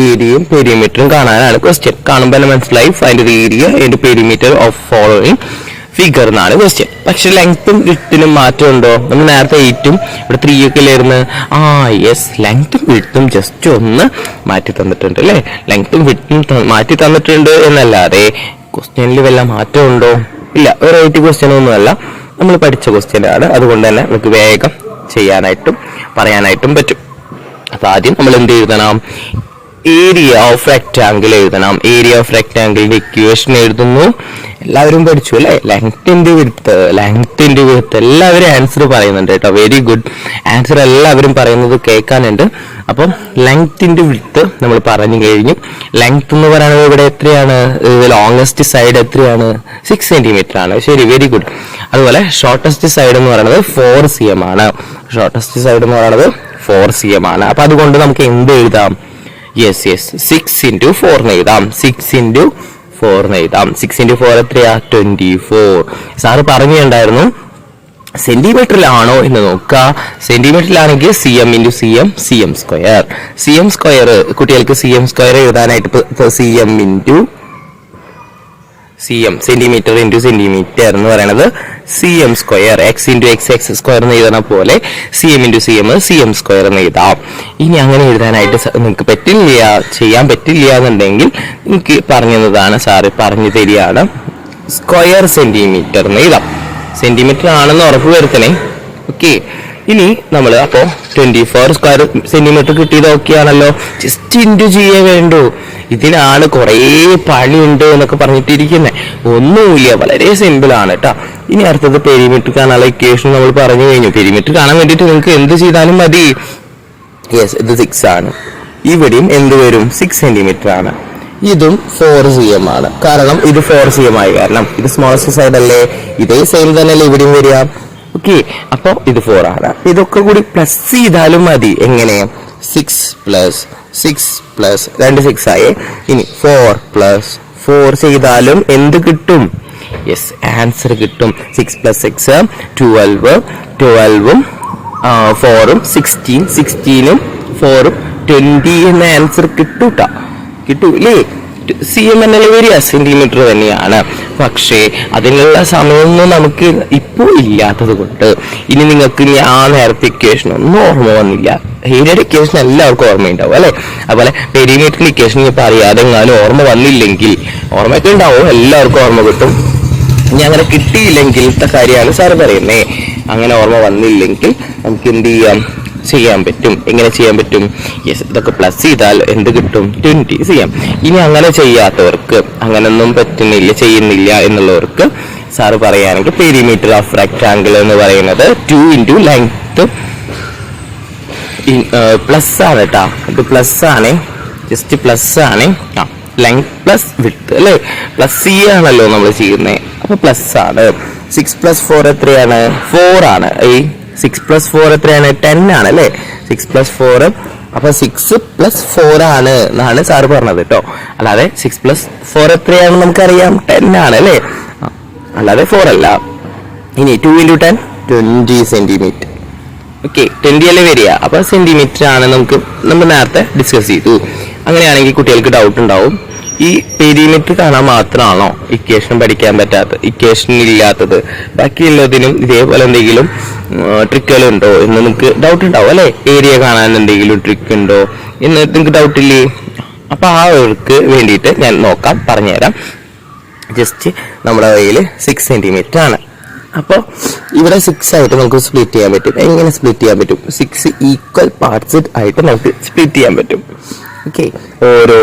Speaker 1: ഏരിയയും പെരിമീറ്ററും കാണാനാണ് ക്വസ്റ്റ്യൻ. കാണുമ്പോൾ തന്നെ മനസ്സിലായി, find the area and perimeter of following figure എന്നാണ് ക്വസ്റ്റ്യൻ. പക്ഷെ ലെങ്ത്തും വിഡ്ത്തിനും മാറ്റം ഉണ്ടോ? നമ്മൾ നേരത്തെ 8ഉം ഇവിടെ 3 ഒക്കെ ഇല്ലായിരുന്നു. യെസ്, ലെങ്ത്തും വിഡ്ത്തും ജസ്റ്റ് ഒന്ന് മാറ്റി തന്നിട്ടുണ്ട് അല്ലേ? ലെങ്ത്തും വിഡ്ത്തും മാറ്റി തന്നിട്ടുണ്ട് എന്നല്ലാതെ ക്വസ്റ്റ്യനിൽ വല്ല മാറ്റം ഉണ്ടോ? ഇല്ല, വെറൈറ്റി ക്വസ്റ്റ്യൻ ഒന്നുമല്ല, നമ്മൾ പഠിച്ച ക്വസ്റ്റ്യൻ ആണ്. അതുകൊണ്ട് തന്നെ നമുക്ക് വേഗം ചെയ്യാനായിട്ടും പറയാനായിട്ടും പറ്റും. അപ്പൊ ആദ്യം നമ്മൾ എന്ത് എഴുതണം? ഏരിയ ഓഫ് റെക്റ്റാങ്കിൾ എഴുതണം. ഏരിയ ഓഫ് റെക്റ്റാങ്കിളിന്റെ ഇക്വേഷൻ എഴുതുന്നു. എല്ലാവരും പഠിച്ചു അല്ലെ? ലെങ്ത്തിന്റെ വിഡ്ത്ത് എല്ലാവരും ആൻസർ പറയുന്നുണ്ട് കേട്ടോ. Very good. ആൻസർ എല്ലാവരും പറയുന്നത് കേൾക്കാനുണ്ട്. അപ്പം ലെങ്ത്തിന്റെ വിഡ്ത്ത് നമ്മൾ പറഞ്ഞു കഴിഞ്ഞു. ലെങ്ത് എന്ന് പറയുന്നത് ഇവിടെ എത്രയാണ്? ലോങ്സ്റ്റ് സൈഡ് എത്രയാണ്? 6 cm ആണ്. ശരി, വെരി ഗുഡ്. അതുപോലെ ഷോർട്ടസ്റ്റ് സൈഡ് എന്ന് പറയുന്നത് 4 cm ആണ്. ഷോർട്ടസ്റ്റ് സൈഡ് എന്ന് പറയുന്നത് 4 cm ആണ്. അപ്പൊ അതുകൊണ്ട് നമുക്ക് എന്ത് എഴുതാം? യെസ്, 6 × 4 എഴുതാം. 6 × 4 എഴുതാം. 6 × 4 എത്രയാ? 24. സാറ് പറഞ്ഞിട്ടുണ്ടായിരുന്നു സെന്റിമീറ്ററിലാണോ എന്ന് നോക്കുക. സെന്റിമീറ്ററിലാണെങ്കിൽ cm × cm square. cm square കുട്ടികൾക്ക് cm സ്ക്വയർ എഴുതാനായിട്ട് സെന്റിമീറ്റർ × സെന്റിമീറ്റർ എന്ന് പറയുന്നത് cm square. x × x square എന്ന് എഴുതുന്ന പോലെ cm × cm സ്ക്വയർ എന്ന് എഴുതാം. ഇനി അങ്ങനെ എഴുതാനായിട്ട് നിങ്ങൾക്ക് ചെയ്യാൻ പറ്റില്ല എന്നുണ്ടെങ്കിൽ എനിക്ക് പറഞ്ഞതാണ്, സാറ് പറഞ്ഞു തരികയാണ്, സ്ക്വയർ സെന്റിമീറ്റർ എന്ന് എഴുതാം. സെന്റിമീറ്റർ ആണെന്ന് ഉറപ്പ് വരുത്തണേ. ഓക്കെ, ഇനി നമ്മൾ അപ്പോൾ 24 സ്ക്വയർ സെന്റിമീറ്റർ കിട്ടിയത് ഓക്കെ ആണല്ലോ. ജസ്റ്റ് ഇൻറ്റു ചെയ്യേ വേണ്ടു. ഇതിനാണ് കുറേ പണിയുണ്ട് എന്നൊക്കെ പറഞ്ഞിട്ടിരിക്കുന്നത്. ഒന്നുമില്ല, വളരെ സിമ്പിൾ ആണ് കേട്ടോ. ഇനി അടുത്തത് പെരിമീറ്റർ കാണാനുള്ള ഇക്വേഷൻ നമ്മൾ പറഞ്ഞു കഴിഞ്ഞു. പെരിമീറ്റർ കാണാൻ വേണ്ടിയിട്ട് നിങ്ങൾക്ക് എന്ത് ചെയ്താലും മതി. യെസ്, ഇത് 6 ആണ്. ഇവിടെയും എന്ത് വരും? 6 cm ആണ്. ഇതും 4 cm ആണ്. കാരണം ഇത് 4 cm ആയി, കാരണം ഇത് സ്മോളസ്റ്റ് സൈഡ് അല്ലേ. ഇതേ സെയിം തന്നെയല്ലേ ഇവിടെയും വരിക. ഓക്കെ, അപ്പൊ ഇത് 4 ആണ്. ഇതൊക്കെ കൂടി പ്ലസ് ചെയ്താലും മതി. എങ്ങനെ? 6 + 6 + 2 6 ആയി. ഇനി 4 + 4 ചെയ്താലും എന്ത് കിട്ടും? യെസ്, ആൻസർ കിട്ടും. 6 + 6 12, 12ഉം 4ഉം 16, 16ഉം 4ഉം 20 എന്ന ആൻസർ കിട്ടൂല്ലേ? cm എന്നല്ല വരിക, സെന്റിമീറ്റർ തന്നെയാണ്. പക്ഷേ അതിനുള്ള സമയമൊന്നും നമുക്ക് ഇപ്പോൾ ഇല്ലാത്തത് കൊണ്ട് ഇനി നിങ്ങൾക്ക് ആ നേരത്തെ ഇക്വേഷൻ ഒന്നും ഓർമ്മ വന്നില്ല. ഏരിയയുടെ ഇക്വേഷൻ എല്ലാവർക്കും ഓർമ്മയുണ്ടാവും അല്ലെ. അതുപോലെ പെരിമീറ്ററിന്റെ ഇക്വേഷൻ ഇപ്പൊ അറിയാതെ എങ്ങാനും ഓർമ്മ വന്നില്ലെങ്കിൽ, ഓർമ്മയൊക്കെ ഉണ്ടാവും, എല്ലാവർക്കും ഓർമ്മ കിട്ടും. ഇനി അങ്ങനെ കിട്ടിയില്ലെങ്കിലത്തെ കാര്യമാണ് സാറ് പറയുന്നേ. അങ്ങനെ ഓർമ്മ വന്നില്ലെങ്കിൽ നമുക്ക് എന്ത് ചെയ്യാൻ പറ്റും? എങ്ങനെ ചെയ്യാൻ പറ്റും? യെസ്, ഇതൊക്കെ പ്ലസ് ചെയ്താൽ എന്ത് കിട്ടും? 20 ചെയ്യാം. ഇനി അങ്ങനെ ചെയ്യാത്തവർക്ക്, അങ്ങനൊന്നും ചെയ്യുന്നില്ല എന്നുള്ളവർക്ക് സാറ് പറയുകയാണെങ്കിൽ പെരിമീറ്റർ ഓഫ് റെക്ടാങ്കിൾ എന്ന് പറയുന്നത് 2 into ലെങ്ത് പ്ലസ് ആണ് കേട്ടോ. ഇത് പ്ലസ് ആണ്, ജസ്റ്റ് പ്ലസ് ആണ്. ലെങ്ത് പ്ലസ് വിഡ്ത്ത് അല്ലേ, പ്ലസ് സി ആണല്ലോ നമ്മൾ ചെയ്യുന്നത്. അപ്പൊ പ്ലസ് ആണ്. 6 + 4 എത്രയാണ്? 4 ആണ്. 6 + 4 എത്രയാണ്? 10 ആണ് അല്ലേ. 6 + 4, അപ്പൊ 6 + 4 ആണ് എന്നാണ് സാറ് പറഞ്ഞത് കേട്ടോ. അല്ലാതെ 6 + 4 എത്രയാണെന്ന് നമുക്കറിയാം, 10 ആണ് അല്ലേ, അല്ലാതെ 4 അല്ല. ഇനി 2 × 10 20 സെന്റിമീറ്റർ. ഓക്കെ, 20 അല്ലേ വരിക, അപ്പൊ സെന്റിമീറ്റർ ആണ് നമ്മൾ നേരത്തെ ഡിസ്കസ് ചെയ്തു. അങ്ങനെയാണെങ്കിൽ കുട്ടികൾക്ക് ഡൗട്ട് ഉണ്ടാവും, ഈ പെരിമീറ്റർ കാണാൻ മാത്രമാണോ ഇക്വേഷൻ പഠിക്കാൻ പറ്റാത്തത്, ഇക്വേഷൻ ഇല്ലാത്തത്? ബാക്കിയുള്ളതിനും ഇതേപോലെ എന്തെങ്കിലും ട്രിക്കുകളുണ്ടോ എന്ന് നിങ്ങൾക്ക് ഡൗട്ട് ഉണ്ടാവും അല്ലെ. ഏരിയ കാണാൻ എന്തെങ്കിലും ട്രിക്ക് ഉണ്ടോ എന്ന് നിങ്ങൾക്ക് ഡൗട്ടില്ലേ? അപ്പൊ ആ അവർക്ക് വേണ്ടിയിട്ട് ഞാൻ പറഞ്ഞുതരാം. ജസ്റ്റ് നമ്മുടെ കയ്യിൽ 6 സെന്റിമീറ്റർ ആണ്. അപ്പോൾ ഇവിടെ 6 ആയിട്ട് നമുക്ക് സ്പ്ലിറ്റ് ചെയ്യാൻ പറ്റും. എങ്ങനെ സ്പ്ലിറ്റ് ചെയ്യാൻ പറ്റും? 6 ഈക്വൽ പാർട്സ് ആയിട്ട് നമുക്ക് സ്പ്ലിറ്റ് ചെയ്യാൻ പറ്റും. ഓക്കെ, ഓരോ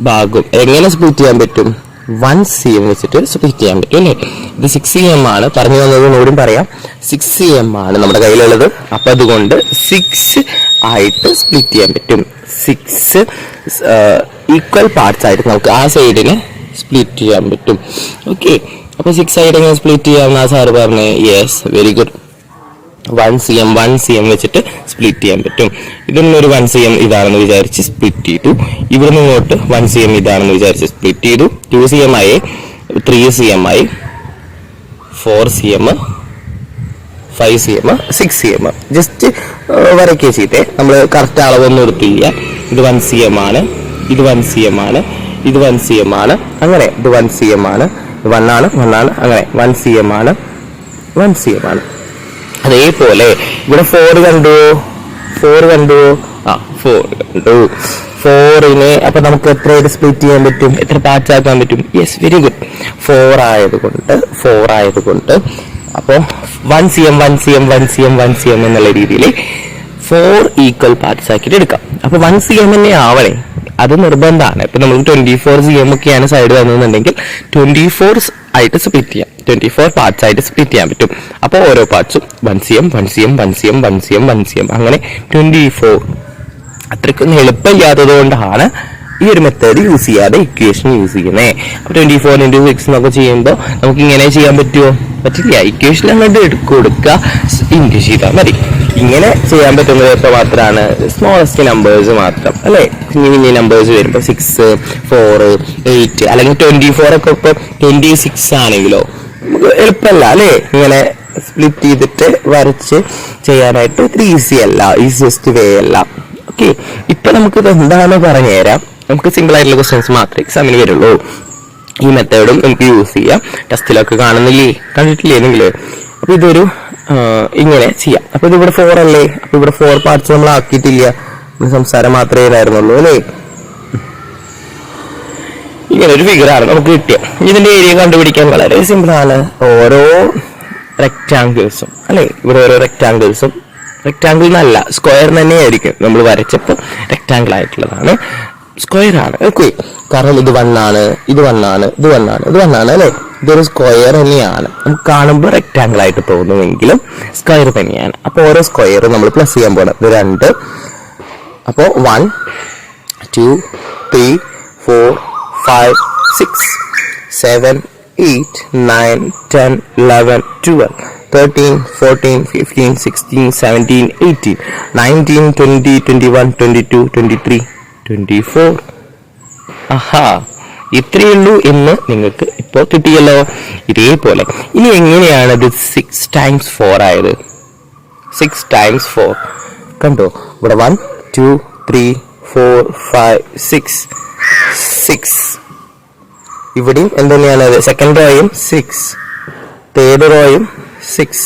Speaker 1: ഭാഗവും എങ്ങനെ സ്പ്ലിറ്റ് ചെയ്യാൻ പറ്റും? 1 cm വെച്ചിട്ട് സ്പ്ലിറ്റ് ചെയ്യാൻ പറ്റും അല്ലേ. ഇത് 6 cm ആണ്, പറഞ്ഞു വന്നത് ഒന്നുകൂടി പറയാം. 6 cm ആണ് നമ്മുടെ കയ്യിലുള്ളത്. അപ്പൊ അതുകൊണ്ട് 6 ആയിട്ട് സ്പ്ലിറ്റ് ചെയ്യാൻ പറ്റും. 6 ഈക്വൽ പാർട്സ് ആയിട്ട് നമുക്ക് ആ സൈഡിനെ സ്പ്ലിറ്റ് ചെയ്യാൻ പറ്റും. ഓക്കെ, അപ്പൊ 6 ആയിട്ട് എങ്ങനെ സ്പ്ലിറ്റ് ചെയ്യാമെന്നാ സാറ് പറഞ്ഞേ? Yes, very good. 1 cm വെച്ചിട്ട് സ്പ്ലിറ്റ് ചെയ്യാൻ പറ്റും. ഇതൊന്നൊരു 1 cm ഇതാണെന്ന് വിചാരിച്ച് സ്പ്ലിറ്റ് ചെയ്തു. ഇവിടെ നിന്ന് ഇങ്ങോട്ട് 1 cm ഇതാണെന്ന് വിചാരിച്ച് സ്പ്ലിറ്റ് ചെയ്തു. 2 cm ആയി, 3 cm ആയി, 4 cm, 5 cm, 6 cm. ജസ്റ്റ് വരയ്ക്കുക ചെയ്തേ, നമ്മൾ കറക്റ്റ് അളവൊന്നും എടുത്തില്ല. ഇത് 1 cm ആണ്, ഇത് 1 cm ആണ്, ഇത് 1 cm ആണ്, അങ്ങനെ ഇത് 1 cm ആണ്, 1 ആണ്, അങ്ങനെ 1 cm ആണ്, 1 cm ആണ്. അതേപോലെ ഇവിടെ 4 കണ്ടു, 4 കണ്ടു. 4നെ അപ്പൊ നമുക്ക് എത്രയായിട്ട് സ്പ്ലിറ്റ് ചെയ്യാൻ പറ്റും? എത്ര പാർട്സ് ആക്കാൻ പറ്റും? Yes, very good. 4 ആയതുകൊണ്ട് അപ്പൊ 1 cm, 1 cm, 1 cm, 1 cm എന്നുള്ള രീതിയിൽ 4 ഈക്വൽ പാർട്സ് ആക്കിയിട്ട് എടുക്കാം. അപ്പൊ 1 cm തന്നെ ആവണേ, അത് നിർബന്ധമാണ്. ഇപ്പൊ നമുക്ക് 24 cm ഒക്കെയാണ് സൈഡ് തന്നെന്നുണ്ടെങ്കിൽ 24 ആയിട്ട് സ്പ്ലിറ്റ് ചെയ്യാം, 24 പാർട്സ് ആയിട്ട് സ്പ്ലിറ്റ് ചെയ്യാൻ പറ്റും. അപ്പോൾ ഓരോ പാർട്സും 1 cm, 1 cm, 1 cm, 1 cm, 1 cm, അങ്ങനെ 24. അത്രയ്ക്കൊന്നും എളുപ്പമില്ലാത്തത് കൊണ്ടാണ് ഈ ഒരു മെത്തേഡ് യൂസ് ചെയ്യാതെ ഇക്വേഷൻ യൂസ് ചെയ്യുന്നത്. അപ്പൊ 24 × 6 എന്നൊക്കെ ചെയ്യുമ്പോൾ നമുക്ക് ഇങ്ങനെ ചെയ്യാൻ പറ്റുമോ? പറ്റില്ല. ഇക്വേഷൻ അങ്ങോട്ട് കൊടുക്കുക, ഇൻറ്റു ചെയ്താൽ മതി. ഇങ്ങനെ ചെയ്യാൻ പറ്റുന്നത് ഇപ്പോൾ മാത്രമാണ് സ്മോളസ്റ്റ് നമ്പേഴ്സ് മാത്രം അല്ലെ. കുഞ്ഞു നമ്പേഴ്സ് വരുമ്പോൾ 6, 4, 8 അല്ലെങ്കിൽ 24 ഒക്കെ ഇപ്പോൾ 26 ആണെങ്കിലോ നമുക്ക് എളുപ്പമല്ല അല്ലെ. ഇങ്ങനെ സ്പ്ലിറ്റ് ചെയ്തിട്ട് വരച്ച് ചെയ്യാനായിട്ട് ഈസിയസ്റ്റ് വേ അല്ല. ഓക്കെ, ഇപ്പൊ നമുക്ക് എന്താണെന്ന് പറഞ്ഞു തരാം. നമുക്ക് സിമ്പിൾ ആയിട്ടുള്ള ക്വസ്റ്റ്യൻസ് മാത്രമേ എക്സാമിന് വരുള്ളൂ. ഈ മെത്തേഡും നമുക്ക് യൂസ് ചെയ്യാം. ടെസ്റ്റിലൊക്കെ കണ്ടിട്ടില്ലേ നിങ്ങൾ? അപ്പൊ ഇതൊരു ഇങ്ങനെ ചെയ്യാം. അപ്പൊ ഇതിവിടെ 4 അല്ലേ, അപ്പൊ ഇവിടെ 4 പാർട്സ് നമ്മൾ ആക്കിയിട്ടില്ല, സംസാരം മാത്രമേ ഇതായിരുന്നുള്ളൂ അല്ലേ. ഇങ്ങനെ ഒരു ഫിഗറാണ് നമുക്ക് കിട്ടിയത്. ഇതിന്റെ ഏരിയ കണ്ടുപിടിക്കാൻ വളരെ സിമ്പിൾ ആണ്. ഓരോ റെക്ടാങ്കിൾസും അല്ലെ, ഇവിടെ ഓരോ റെക്ടാങ്കിൾസും, റെക്ടാങ്കിൾ എന്നല്ല സ്ക്വയർ തന്നെയായിരിക്കും. നമ്മൾ വരച്ചപ്പോൾ റെക്ടാങ്കിൾ ആയിട്ടുള്ളതാണ്, സ്ക്വയർ ആണ്. ഓക്കെ, കാരണം ഇത് 1 ആണ്, ഇത് 1 ആണ്, ഇത് 1 ആണ്, ഇത് 1 ആണ് അല്ലെ. ഇതൊരു സ്ക്വയർ തന്നെയാണ്. നമുക്ക് കാണുമ്പോൾ റെക്ടാങ്കിൾ ആയിട്ട് തോന്നുമെങ്കിലും സ്ക്വയർ തന്നെയാണ്. അപ്പോൾ ഓരോ സ്ക്വയർ നമ്മൾ പ്ലസ് ചെയ്യാൻ പോകണം. ഇത് 2, അപ്പോൾ 1, 2, 3, 4, 5, 6, 7, 8, 9, 10, 11, 12, 13, 14, 15, 16, 17, 18, 19, 20, 21, 22, 23, 24. ആഹാ, ഇത്രയേ ഉള്ളൂ എന്ന് നിങ്ങൾക്ക് ഇപ്പോൾ കിട്ടിയല്ലോ. ഇതേപോലെ ഇനി എങ്ങനെയാണ് ഇത് 6 times 4 ആയത്? 6 times 4 കണ്ടോ? ഇവിടെ 1, 2, 3, 4, 5, 6. ഇവിടെയും എന്തുതന്നെയാണ്? സെക്കൻഡ് റോയും 6, തേർഡ് റോയും 6,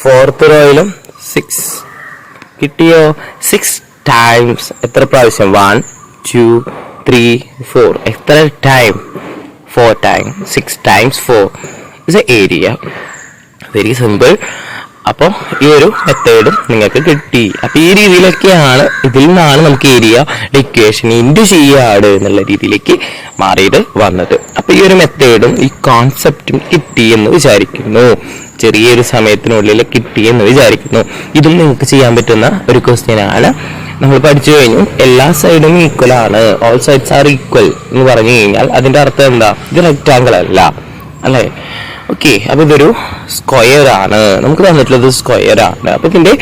Speaker 1: ഫോർത്ത് റോയിലും 6, കിട്ടിയോ? 6 ടൈംസ് എത്ര പ്രാവശ്യം? 1 2 3 4. എത്ര time? 4 time. 6 times 4 is A area. Very simple. അപ്പോൾ ഈ ഒരു മെത്തേഡും നിങ്ങൾക്ക് കിട്ടി. അപ്പൊ ഈ രീതിയിലൊക്കെയാണ്, ഇതിൽ നിന്നാണ് നമുക്ക് ഏരിയ ഇക്വേഷൻ ഇൻറ്റു ചെയ്യാട് എന്നുള്ള രീതിയിലേക്ക് മാറിയത് വന്നത്. അപ്പൊ ഈ ഒരു മെത്തേഡും ഈ കോൺസെപ്റ്റും കിട്ടി എന്ന് വിചാരിക്കുന്നു. ചെറിയൊരു സമയത്തിനുള്ളിൽ കിട്ടി എന്ന് വിചാരിക്കുന്നു. ഇതും നിങ്ങൾക്ക് ചെയ്യാൻ പറ്റുന്ന ഒരു ക്വസ്റ്റ്യൻ ആണ്. നമ്മൾ പഠിച്ചു കഴിഞ്ഞു എല്ലാ സൈഡും ഈക്വൽ ആണ്, ഓൾ സൈഡ്സ് ആർ ഈക്വൽ എന്ന് പറഞ്ഞു കഴിഞ്ഞാൽ അതിന്റെ അർത്ഥം എന്താ? ഇത് റെക്റ്റാങ്കിൾ അല്ല, അല്ലേ? ഓക്കെ, അപ്പൊ ഇതൊരു സ്ക്വയർ ആണ്, നമുക്ക് തന്നിട്ടുള്ളത് സ്ക്വയർ ആണ്. അപ്പൊ ഇതിന്റെ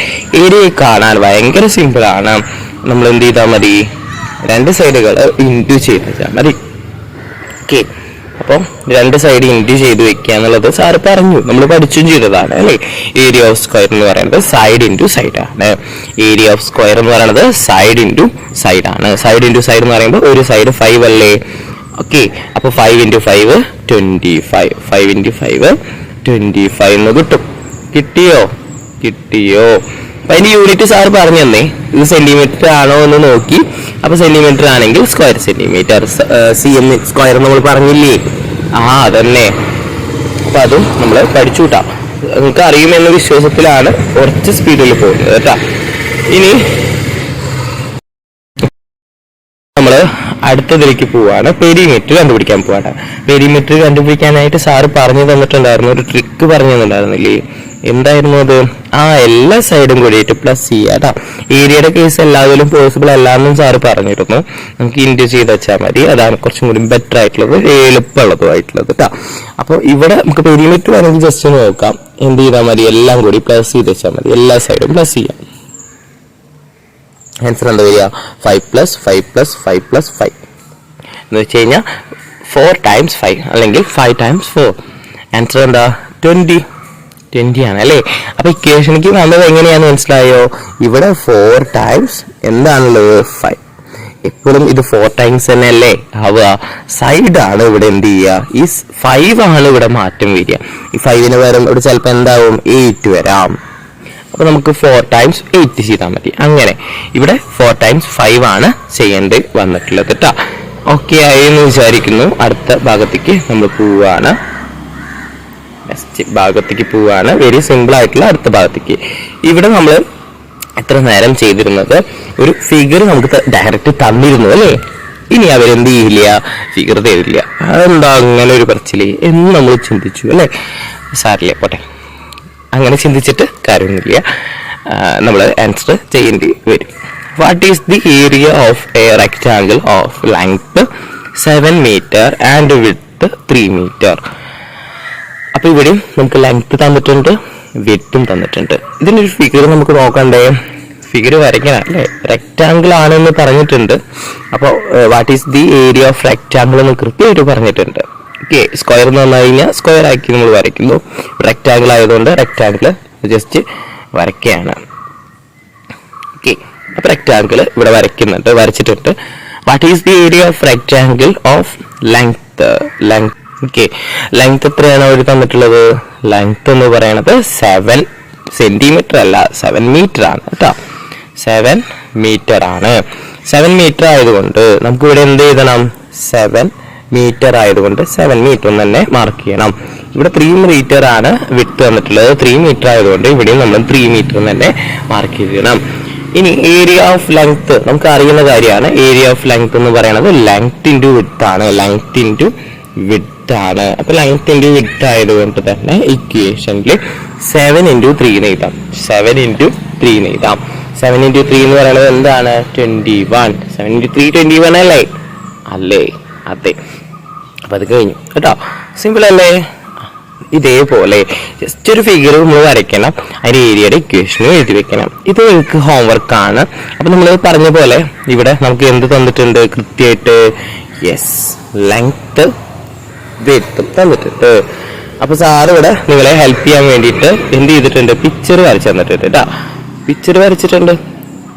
Speaker 1: ഏരിയ കാണാൻ ഭയങ്കര സിമ്പിൾ ആണ്. നമ്മൾ എന്ത് ചെയ്താൽ മതി? 2 സൈഡുകൾ ഇൻറ്റു ചെയ്ത് വെച്ചാൽ മതി. ഓക്കെ, അപ്പം 2 സൈഡ് ഇൻറ്റു ചെയ്ത് വെക്കുക എന്നുള്ളത് സാറ് പറഞ്ഞു, നമ്മൾ പഠിച്ചും ചെയ്തതാണ്, അല്ലേ? ഏരിയ ഓഫ് സ്ക്വയർ എന്ന് പറയുന്നത് സൈഡ് ഇൻറ്റു സൈഡ് ആണ്. ഏരിയ ഓഫ് സ്ക്വയർ എന്ന് പറയുന്നത് സൈഡ് ഇൻറ്റു സൈഡ് ആണ്. സൈഡ് ഇൻറ്റു സൈഡ് എന്ന് പറയുമ്പോൾ ഒരു സൈഡ് 5 അല്ലേ? ഓക്കെ, അപ്പൊ 5 × 5 25. 5 × 5 25 എന്ന് കിട്ടും. കിട്ടിയോ? അപ്പൊ അതിന്റെ യൂണിറ്റ് സാർ പറഞ്ഞു തന്നേ. ഇത് സെന്റിമീറ്റർ ആണോ എന്ന് നോക്കി. അപ്പൊ സെന്റിമീറ്റർ ആണെങ്കിൽ സ്ക്വയർ സെന്റിമീറ്റർ. cm സ്ക്വയർ നമ്മൾ പറഞ്ഞില്ലേ? അതന്നെ. അപ്പൊ അതും നമ്മൾ പഠിച്ചു കൂട്ടാം. നിങ്ങൾക്ക് അറിയുമെന്ന വിശ്വാസത്തിലാണ് കുറച്ച് സ്പീഡിൽ പോകുന്നത് കേട്ടാ. ഇനി നമ്മള് അടുത്തതിലേക്ക് പോവാണ്. പെരിമീറ്റർ കണ്ടുപിടിക്കാൻ പോവാണ്. പെരിമീറ്റർ കണ്ടുപിടിക്കാനായിട്ട് സാറ് പറഞ്ഞു തന്നിട്ടുണ്ടായിരുന്നു, ഒരു ട്രിക്ക് പറഞ്ഞു തന്നിട്ടുണ്ടായിരുന്നില്ലേ? എന്തായിരുന്നു അത്? എല്ലാ സൈഡും കൂടിയിട്ട് പ്ലസ് ചെയ്യാം. ഏരിയയുടെ കേസ് എല്ലാവരും പോസിബിൾ അല്ലാന്നും സാറ് പറഞ്ഞിരുന്നു. നമുക്ക് ഇൻറ്റു ചെയ്ത് വെച്ചാൽ മതി. അതാണ് കുറച്ചും കൂടി ബെറ്റർ ആയിട്ടുള്ളത്, എളുപ്പമുള്ളതുമായിട്ടുള്ളത് കേട്ടോ. അപ്പോൾ ഇവിടെ നമുക്ക് പെരിമീറ്റർ വേണമെങ്കിൽ ജസ്റ്റ് നോക്കാം. എന്ത് ചെയ്താൽ മതി? എല്ലാം കൂടി പ്ലസ് ചെയ്ത് വെച്ചാൽ മതി. എല്ലാ സൈഡും പ്ലസ് ചെയ്യാം. ആൻസർ എന്താ വരിക? 5 + 5 + 5 + 5 എന്ന് വെച്ച് കഴിഞ്ഞാൽ 4 × 5 അല്ലെങ്കിൽ 5 × 4. ആൻസർ എന്താ? 20 ആണ്, അല്ലേ? അപ്പൊ ഇക്വേഷനിലേക്ക് വന്നത് എങ്ങനെയാന്ന് മനസ്സിലായോ? ഇവിടെ 4 ടൈംസ് എന്താണുള്ളത്? 5. എപ്പോഴും ഇത് 4 ടൈംസ് തന്നെ അല്ലേ ആവുക? സൈഡാണ് ഇവിടെ എന്ത് ചെയ്യുക? ഈ 5 ആണ് ഇവിടെ മാറ്റം വരിക. ഈ 5ന് പകരം ഇവിടെ ചിലപ്പോൾ എന്താവും? 8 വരാം. അപ്പൊ നമുക്ക് 4 × 8 ചെയ്താൽ മതി. അങ്ങനെ ഇവിടെ 4 × 5 ആണ് ചെയ്യേണ്ടി വന്നിട്ടുള്ളത് കേട്ടോ. ഓക്കെ ആയി എന്ന് വിചാരിക്കുന്നു. അടുത്ത ഭാഗത്തേക്ക് നമ്മൾ പോവാണ്. നെക്സ്റ്റ് ഭാഗത്തേക്ക് പോവാണ്. വെരി സിമ്പിൾ ആയിട്ടുള്ള അടുത്ത ഭാഗത്തേക്ക്. ഇവിടെ നമ്മൾ എത്ര നേരം ചെയ്തിരുന്നത്? ഒരു ഫിഗർ നമുക്ക് ഡയറക്റ്റ് തന്നിരുന്നു, അല്ലേ? ഇനി അവരെന്ത് ചെയ്യില്ല? ഫിഗർ തരില്ല. അതെന്താ അങ്ങനെ ഒരു പറച്ചില് എന്ന് നമ്മൾ ചിന്തിച്ചു, അല്ലേ? സാരില്ല, പോട്ടെ. അങ്ങനെ ചിന്തിച്ചിട്ട് കാര്യമൊന്നുമില്ല. നമ്മൾ ആൻസർ ചെയ്യേണ്ടി വരും. What is the area of a rectangle of length 7 metre and width 3 metre? അപ്പൊ ഇവിടെ നമുക്ക് ലെങ്ത് തന്നിട്ടുണ്ട്, വിഡ്ത്തും തന്നിട്ടുണ്ട്. ഇതിനൊരു ഫിഗർ നമുക്ക് നോക്കണ്ടേ? ഫിഗർ വരയ്ക്കണം, അല്ലേ? റെക്ടാങ്കിൾ ആണെന്ന് പറഞ്ഞിട്ടുണ്ട്. അപ്പോൾ what is the area of rectangle എന്ന് കൃത്യമായിട്ട് പറഞ്ഞിട്ടുണ്ട്. ഓക്കെ, സ്ക്വയർ എന്ന് പറഞ്ഞു കഴിഞ്ഞാൽ സ്ക്വയർ ആക്കി നമ്മൾ വരയ്ക്കുന്നു. റെക്ടാങ്കിൾ ആയതുകൊണ്ട് റെക്ടാങ്കിൾ ജസ്റ്റ് വരയ്ക്കുകയാണ്. ഓക്കെ, അപ്പൊ റെക്ടാങ്കിൾ ഇവിടെ വരച്ചിട്ടുണ്ട്. What is the area of rectangle of length? Okay, length എത്രയാണ് അവർ തന്നിട്ടുള്ളത്? ലെങ്ത് എന്ന് പറയുന്നത് 7 സെന്റിമീറ്റർ അല്ല, 7 മീറ്റർ ആണ് കേട്ടോ. 7 മീറ്റർ ആണ്. 7 മീറ്റർ ആയതുകൊണ്ട് നമുക്ക് ഇവിടെ എന്ത് എഴുതണം? 7 മീറ്റർ ആയതുകൊണ്ട് 7 മീറ്റർ തന്നെ മാർക്ക് ചെയ്യണം. ഇവിടെ 3 മീറ്റർ ആണ് വിഡ്ത്ത് തന്നിട്ടുള്ളത്. 3 മീറ്റർ ആയതുകൊണ്ട് ഇവിടെയും നമ്മൾ 3 മീറ്റർ തന്നെ മാർക്ക് ചെയ്യണം. ഇനി ഏരിയ ഓഫ് ലെങ്ത് നമുക്ക് അറിയുന്ന കാര്യമാണ്. ഏരിയ ഓഫ് ലെങ്ത് എന്ന് പറയുന്നത് ലെങ്ത് ഇൻറ്റു വിഡ്ത്ത് ആണ്. ലെങ്ത് ഇൻറ്റു വിഡ്ത്ത് ആണ്. അപ്പൊ ലെങ്ത് ഇൻറ്റു വിഡ്ത്ത് ആയതുകൊണ്ട് തന്നെ ഇക്വേഷനിൽ 7 × 3 എന്ന് എഴുതാം. 7 × 3 എന്ന് എഴുതാം. 7 × 3 എന്ന് പറയുന്നത് എന്താണ്? 21. 7 × 3 21 അല്ലേ? അതെ. അപ്പൊ അത് കഴിഞ്ഞു കേട്ടോ. സിമ്പിൾ അല്ലേ? ഇതേപോലെ ജസ്റ്റ് ഒരു ഫിഗർ നമ്മൾ വരയ്ക്കണം. അതിന്റെ ഏരിയയുടെ ഇക്വേഷനും എഴുതി വെക്കണം. ഇത് നിങ്ങൾക്ക് ഹോംവർക്ക് ആണ്. അപ്പൊ നമ്മൾ പറഞ്ഞ പോലെ ഇവിടെ നമുക്ക് എന്ത് തന്നിട്ടുണ്ട് കൃത്യമായിട്ട്? യെസ്, ലെങ്ത് വിഡ്ത്തും തന്നിട്ടുണ്ട്. അപ്പൊ സാർ ഇവിടെ നിങ്ങളെ ഹെൽപ്പ് ചെയ്യാൻ വേണ്ടിയിട്ട് എന്ത് ചെയ്തിട്ടുണ്ട്? പിക്ചർ വരച്ചു തന്നിട്ടുണ്ട് കേട്ടോ. പിക്ചർ വരച്ചിട്ടുണ്ട്.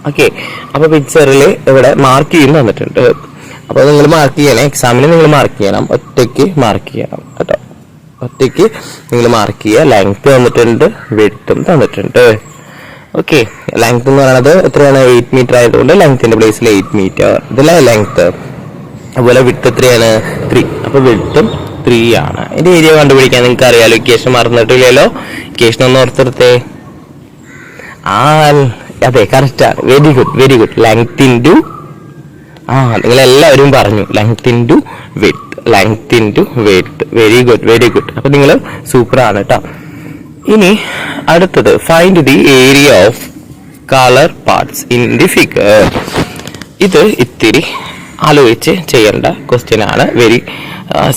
Speaker 1: ഓക്കെ, അപ്പൊ പിക്ചറിൽ ഇവിടെ മാർക്ക് ചെയ്യുന്ന തന്നിട്ടുണ്ട്. അപ്പൊ നിങ്ങൾ മാർക്ക് ചെയ്യണേ. എക്സാമിന് നിങ്ങൾ മാർക്ക് ചെയ്യണം. ഒറ്റയ്ക്ക് മാർക്ക് ചെയ്യണം കേട്ടോ. ഒറ്റയ്ക്ക് നിങ്ങൾ മാർക്ക് ചെയ്യുക. ലെങ്ത് തന്നിട്ടുണ്ട്, വിഡ്ത്തും തന്നിട്ടുണ്ട്. ഓക്കെ, ലെങ്ത് എന്ന് പറയുന്നത് എത്രയാണ്? 8 മീറ്റർ ആയതുകൊണ്ട് ലെങ്ത്തിന്റെ പ്ലേസിൽ 8 മീറ്റർ. ഇതിലെ ലെങ്ത്. അതുപോലെ വിഡ്ത്ത് എത്രയാണ്? 3. അപ്പൊ വിഡ്ത്തും 3 ആണ്. ഇതിന്റെ ഏരിയ കണ്ടുപിടിക്കാൻ നിങ്ങൾക്ക് അറിയാലോ. ഇക്വേഷൻ മറന്നിട്ടില്ലല്ലോ. ഇക്വേഷൻ ഒന്ന് ഓർത്തെടുത്തേ. അതെ, കറക്റ്റാണ്. Very good, very good. Length into നിങ്ങളെല്ലാവരും പറഞ്ഞു length into width, length into width. Very good, very good. അപ്പൊ നിങ്ങൾ സൂപ്പറാണ് കേട്ടോ. ഇനി അടുത്തത്, find the area of colour parts in the figure. ഇത് ഇത്തിരി ആലോചിച്ച് ചെയ്യേണ്ട ക്വസ്റ്റ്യൻ ആണ്. വെരി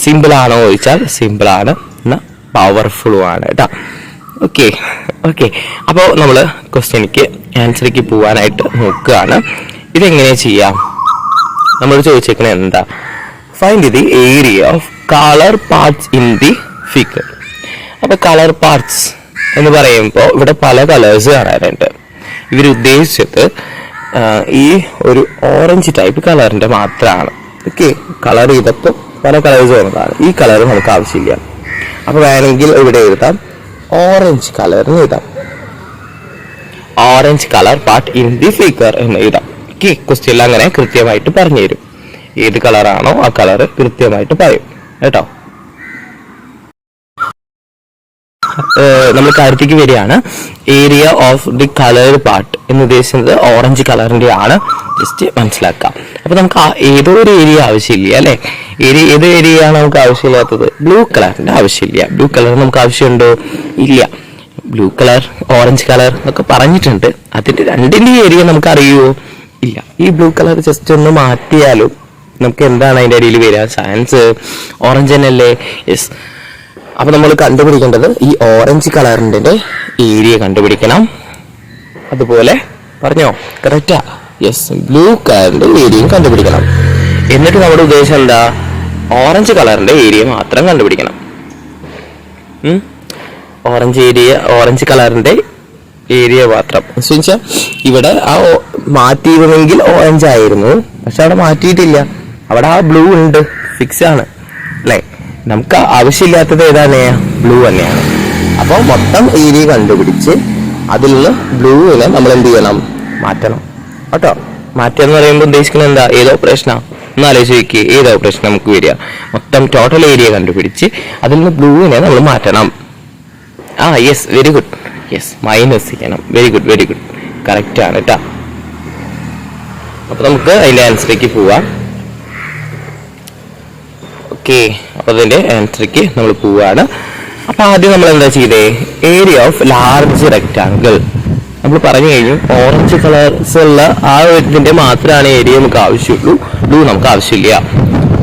Speaker 1: സിമ്പിൾ ആണോ ചോദിച്ചാൽ സിമ്പിൾ ആണ്, എന്നാൽ പവർഫുള്ളും ആണ് കേട്ടോ. ഓക്കെ ഓക്കെ, അപ്പോൾ നമ്മൾ ക്വസ്റ്റ്യനിക്ക് ആൻസറിക്ക് പോകാനായിട്ട് നോക്കുകയാണ്. ഇതെങ്ങനെ ചെയ്യാം? നമ്മൾ ചോദിച്ചേക്കുന്നത് എന്താ? Find the area of colour parts in the figure. അപ്പൊ കളർ പാർട്സ് എന്ന് പറയുമ്പോൾ ഇവിടെ പല കളേഴ്സ് കാണാറുണ്ട്. ഇവരുദ്ദേശിച്ചത് ഈ ഒരു ഓറഞ്ച് ടൈപ്പ് കളറിന്റെ മാത്രമാണ്. ഓക്കെ, കളർ ചെയ്തപ്പോൾ പല കളേഴ്സ് വന്നതാണ്. ഈ കളർ നമുക്ക് ആവശ്യമില്ല. അപ്പൊ വേണമെങ്കിൽ ഇവിടെ എഴുതാം ഓറഞ്ച് കളറിന് എഴുതാം, orange colour part in the figure എന്ന് എഴുതാം. ഓക്കെ, ക്വസ്റ്റ്യൻ അങ്ങനെ കൃത്യമായിട്ട് പറഞ്ഞു തരും. ഏത് കളറാണോ ആ കളർ കൃത്യമായിട്ട് പറയും കേട്ടോ. നമ്മൾ കാര്യത്തേക്ക് വരികയാണ്. Area of the colour part എന്ന് ഉദ്ദേശിക്കുന്നത് ഓറഞ്ച് കളറിന്റെ ആണ്. ജസ്റ്റ് മനസ്സിലാക്കാം. അപ്പൊ നമുക്ക് ഏതോ ഒരു ഏരിയ ആവശ്യമില്ല അല്ലെ. ഏത് ഏരിയയാണ് നമുക്ക് ആവശ്യമില്ലാത്തത്? ബ്ലൂ കളറിന്റെ ആവശ്യമില്ല. ബ്ലൂ കളർ നമുക്ക് ആവശ്യമുണ്ടോ? ഇല്ല. ബ്ലൂ കളർ, ഓറഞ്ച് കളർ എന്നൊക്കെ പറഞ്ഞിട്ടുണ്ട്. അതിന്റെ രണ്ടിന്റെ ഏരിയ നമുക്ക് അറിയുമോ? ഇല്ല. ഈ ബ്ലൂ കളർ ജസ്റ്റ് ഒന്ന് മാറ്റിയാലും നമുക്ക് എന്താണ് അതിന്റെ അടിയിൽ വരിക? സയൻസ് ഓറഞ്ച് തന്നെയല്ലേ? യെസ്. അപ്പൊ നമ്മൾ കണ്ടുപിടിക്കേണ്ടത് ഈ ഓറഞ്ച് കളറിന്റെ ഏരിയ കണ്ടുപിടിക്കണം. അതുപോലെ പറഞ്ഞോ, കറക്റ്റാ? യെസ്, ബ്ലൂ കളറിന്റെ ഏരിയയും കണ്ടുപിടിക്കണം. എന്നിട്ട് നമ്മുടെ ഉദ്ദേശം എന്താ? ഓറഞ്ച് കളറിന്റെ ഏരിയ മാത്രം കണ്ടുപിടിക്കണം. ഓറഞ്ച് കളറിന്റെ ഏരിയ മാത്രം. വെച്ചാൽ ഇവിടെ ആ മാറ്റിയിരുന്നെങ്കിൽ ഓറഞ്ച് ആയിരുന്നു, പക്ഷെ അവിടെ മാറ്റിയിട്ടില്ല. അവിടെ ആ ബ്ലൂ ഉണ്ട്, ഫിക്സ് ആണ് അല്ലെ. നമുക്ക് ആവശ്യമില്ലാത്തത് ഏതാണ്? ബ്ലൂ തന്നെയാണ്. അപ്പോൾ മൊത്തം ഏരിയ കണ്ടുപിടിച്ച് അതിലുള്ള ബ്ലൂവിനെ നമ്മൾ എന്ത് ചെയ്യണം? മാറ്റണം കേട്ടോ. മാറ്റുക എന്ന് പറയുമ്പോൾ ഉദ്ദേശിക്കുന്നത് എന്താ? ഏതോ പ്രശ്നം ഒന്ന് ആലോചിച്ച് നോക്കി. ഏതോ പ്രശ്നം നമുക്ക് വരിക? മൊത്തം ടോട്ടൽ ഏരിയ കണ്ടുപിടിച്ച് അതിൽ നിന്ന് ബ്ലൂവിനെ നമ്മൾ മാറ്റണം. Yes, very good. Yes, minus ചെയ്യണം. Very good, very good. Correct ആണ് കേട്ടോ. അപ്പൊ നമുക്ക് അതിന്റെ ആൻസറിലേക്ക് പോവാം. ഓക്കെ, അപ്പൊ അതിന്റെ ആൻസറിലേക്ക് നമ്മൾ പോവാണ്. അപ്പൊ ആദ്യം നമ്മൾ എന്താ ചെയ്തേ? ഏരിയ ഓഫ് ലാർജ് റെക്ടാങ്കിൾ നമ്മൾ പറഞ്ഞു കഴിഞ്ഞു. ഓറഞ്ച് കളേഴ്സ് ഉള്ള ആ ഇതിന്റെ മാത്രമാണ് ഏരിയ നമുക്ക് ആവശ്യമുള്ളൂ, ബ്ലൂ നമുക്ക് ആവശ്യമില്ല.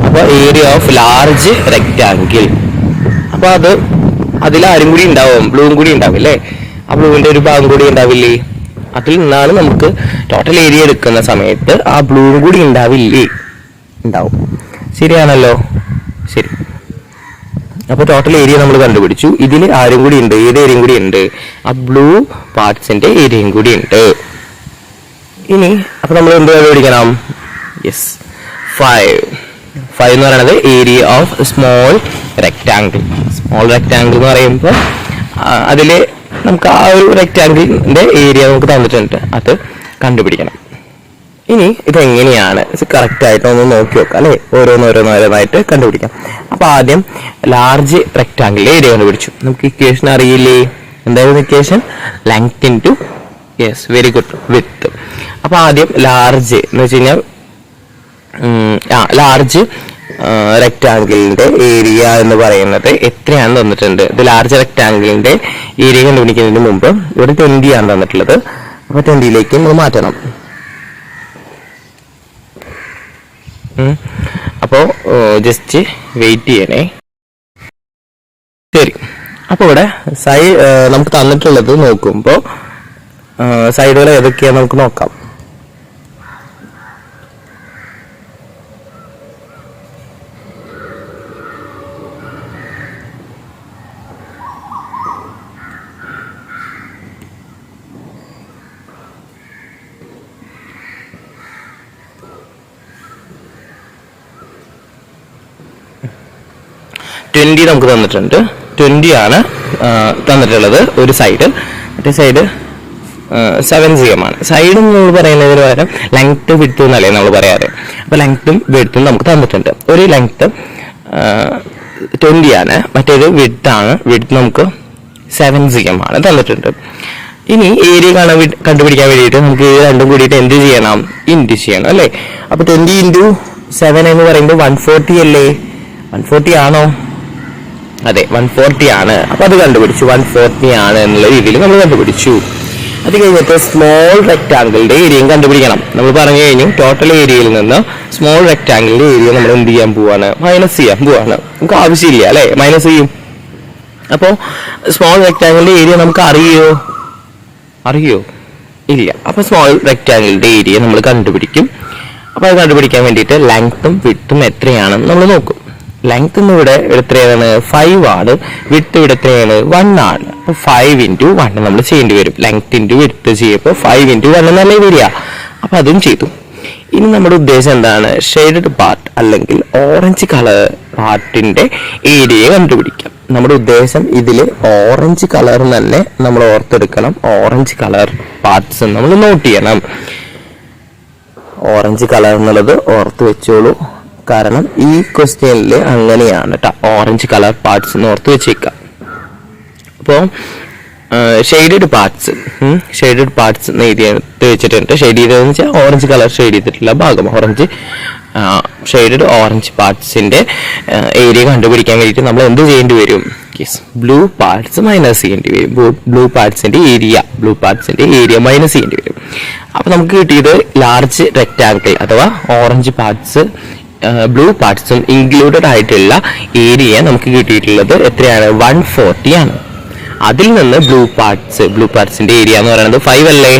Speaker 1: അപ്പൊ ഏരിയ ഓഫ് ലാർജ് റെക്ടാങ്കിൾ. അപ്പൊ അതിലാരും കൂടി ഉണ്ടാവും, ബ്ലൂവും കൂടി ഉണ്ടാവില്ലേ? ആ ബ്ലൂവിന്റെ ഒരു ഭാഗം കൂടി ഉണ്ടാവില്ലേ? അതിൽ നിന്നാണ് നമുക്ക് ടോട്ടൽ ഏരിയ എടുക്കുന്ന സമയത്ത് ആ ബ്ലൂവും കൂടി ഉണ്ടാവില്ലേ? ഉണ്ടാവും. ശരിയാണല്ലോ? ശരി. അപ്പൊ ടോട്ടൽ ഏരിയ നമ്മൾ കണ്ടുപിടിച്ചു. ഇതിൽ ആരും കൂടി ഉണ്ട്? ഏത് ഏരിയയും കൂടി ഉണ്ട്? ആ ബ്ലൂ പാർട്സിന്റെ ഏരിയയും കൂടി ഉണ്ട്. ഇനി അപ്പൊ നമ്മൾ എന്ത് കണ്ടുപിടിക്കണം? യെസ്, 5 എന്ന് പറയുന്നത് area of small rectangle. Small rectangle എന്ന് പറയുമ്പോൾ അതില് നമുക്ക് ആ ഒരു റെക്ടാങ്കിളിന്റെ ഏരിയ നമുക്ക് തന്നിട്ടുണ്ട്, അത് കണ്ടുപിടിക്കണം. ഇനി ഇതെങ്ങനെയാണ് കറക്റ്റ് ആയിട്ട് ഒന്ന് നോക്കി നോക്കാം അല്ലെ. ഓരോന്നോരോന്നായിട്ട് കണ്ടുപിടിക്കാം. അപ്പൊ ആദ്യം ലാർജ് റെക്ടാങ്കിളിന്റെ ഏരിയ കണ്ടുപിടിച്ചു. നമുക്ക് ഇക്വേഷൻ അറിയില്ലേ? എന്തായാലും equation length into, yes, very good, width. അപ്പൊ ആദ്യം ലാർജ് എന്ന് വെച്ച് കഴിഞ്ഞാൽ ലാർജ് റെക്ടാങ്കിളിന്റെ ഏരിയ എന്ന് പറയുന്നത് എത്രയാണെന്ന് തന്നിട്ടുണ്ട്. ഇത് ലാർജ് റെക്ടാങ്കിളിന്റെ ഏരിയ കണ്ടുപിടിക്കുന്നതിന് മുമ്പ് ഇവിടെ 20 ആണ് തന്നിട്ടുള്ളത്. അപ്പൊ 20ലേക്ക് നമ്മൾ മാറ്റണം. അപ്പോ ജസ്റ്റ് വെയിറ്റ് ചെയ്യണേ. ശരി. അപ്പൊ ഇവിടെ നമുക്ക് തന്നിട്ടുള്ളത് നോക്കുമ്പോ സൈഡുകൾ ഏതൊക്കെയാ നമുക്ക് നോക്കാം. ട്വന്റി നമുക്ക് തന്നിട്ടുണ്ട്. 20 ആണ് തന്നിട്ടുള്ളത് ഒരു സൈഡ്. മറ്റേ സൈഡ് 7cm ആണ്. സൈഡ് നമ്മൾ പറയുന്നതിന് പകരം ലെങ്ത് വിഡ്ത്ത് എന്നല്ലേ നമ്മൾ പറയാറ്. അപ്പോൾ ലെങ്ത്തും വിഡ്ത്തും നമുക്ക് തന്നിട്ടുണ്ട്. ഒരു ലെങ്ത് 20 ആണ്, മറ്റൊരു വിഡ്ത്ത് ആണ്. വിഡ്ത്ത് നമുക്ക് 7cm ആണ് തന്നിട്ടുണ്ട്. ഇനി ഏരിയ കണ്ടുപിടിക്കാൻ വേണ്ടിയിട്ട് നമുക്ക് രണ്ടും കൂടിയിട്ട് എന്ത് ചെയ്യണം? ഇൻറ്റു ചെയ്യണം അല്ലേ. അപ്പോൾ 20 × 7 എന്ന് പറയുമ്പോൾ 140 അല്ലേ? 140 ആണോ? അതെ, 140 ആണ്. അപ്പോൾ അത് കണ്ടുപിടിച്ചു. 140 ആണ് എന്നുള്ള രീതിയിൽ നമ്മൾ കണ്ടുപിടിച്ചു. അത് കഴിഞ്ഞിട്ട് സ്മോൾ റെക്ടാങ്കിളിന്റെ ഏരിയയും കണ്ടുപിടിക്കണം. നമ്മൾ പറഞ്ഞു കഴിഞ്ഞു ടോട്ടൽ ഏരിയയിൽ നിന്ന് സ്മോൾ റെക്ടാങ്കിളിന്റെ ഏരിയ നമ്മൾ എന്ത് ചെയ്യാൻ പോവാണ്? മൈനസ് ചെയ്യാൻ പോവാണ്. നമുക്ക് ആവശ്യമില്ല അല്ലേ, മൈനസ് ചെയ്യും. അപ്പോൾ സ്മോൾ റെക്ടാങ്കിളിന്റെ ഏരിയ നമുക്ക് അറിയോ? ഇല്ല. അപ്പോൾ സ്മോൾ റെക്ടാങ്കിളിന്റെ ഏരിയ നമ്മൾ കണ്ടുപിടിക്കും. അപ്പോൾ അത് കണ്ടുപിടിക്കാൻ വേണ്ടിയിട്ട് ലെങ്ത്തും വിഡ്ത്തും എത്രയാണെന്ന് നമ്മൾ നോക്കും. ലെങ്ത് ഇവിടെ എത്രയാണ്? 5 ആണ്. വിഡ്ത്ത് ഇവിടെ എത്രയാണ്? 1 ആണ്. അപ്പോൾ 5 × 1 നമ്മൾ ചെയ്യേണ്ടി വരും. ലെങ്ത് × വിഡ്ത്ത് ചെയ്യുമ്പോൾ 5 × 1 എന്നല്ലേ വരിക. അപ്പോൾ അതും ചെയ്തു. ഇനി നമ്മുടെ ഉദ്ദേശം എന്താണ്? ഷെയ്ഡഡ് പാർട്ട് അല്ലെങ്കിൽ ഓറഞ്ച് കളർ പാർട്ടിന്റെ ഏരിയ കണ്ടുപിടിക്കാം. നമ്മുടെ ഉദ്ദേശം ഇതിൽ ഓറഞ്ച് കളർ തന്നെ നമ്മൾ ഓർത്തെടുക്കണം. ഓറഞ്ച് കളർ പാർട്സ് നമ്മൾ നോട്ട് ചെയ്യണം. ഓറഞ്ച് കളർ എന്നുള്ളത് ഓർത്ത് വെച്ചോളൂ. കാരണം ഈ ക്വസ്റ്റ്യനിൽ അങ്ങനെയാണ് കേട്ടോ. ഓറഞ്ച് കളർ പാർട്സ് എന്ന് ഓർത്ത് വെച്ചേക്കാം. അപ്പോൾ ഷെയ്ഡഡ് പാർട്സ് എഴുതി വെച്ചിട്ടുണ്ട്. ഷെയ്ഡ് ചെയ്തതെന്ന് വെച്ചാൽ ഓറഞ്ച് കളർ ഷെയ്ഡ് ചെയ്തിട്ടുള്ള ഭാഗം, ഷെയ്ഡഡ് ഓറഞ്ച് പാർട്സിന്റെ ഏരിയ കണ്ടുപിടിക്കാൻ വേണ്ടിയിട്ട് നമ്മൾ എന്ത് ചെയ്യേണ്ടി വരും? ബ്ലൂ പാർട്സ് മൈനസ് ചെയ്യേണ്ടി വരും. ബ്ലൂ പാർട്സിന്റെ ഏരിയ മൈനസ് ചെയ്യേണ്ടി വരും. അപ്പൊ നമുക്ക് കിട്ടിയത് ലാർജ് റെക്ടാങ്കിൾ അഥവാ ഓറഞ്ച് പാർട്സ് ബ്ലൂ പാർട്സും ഇൻക്ലൂഡഡ് ആയിട്ടുള്ള ഏരിയ നമുക്ക് കിട്ടിയിട്ടുള്ളത് എത്രയാണ്? 140 ആണ്. അതിൽ നിന്ന് ബ്ലൂ പാർട്സിന്റെ ഏരിയ എന്ന് പറയുന്നത് 5 അല്ലേ.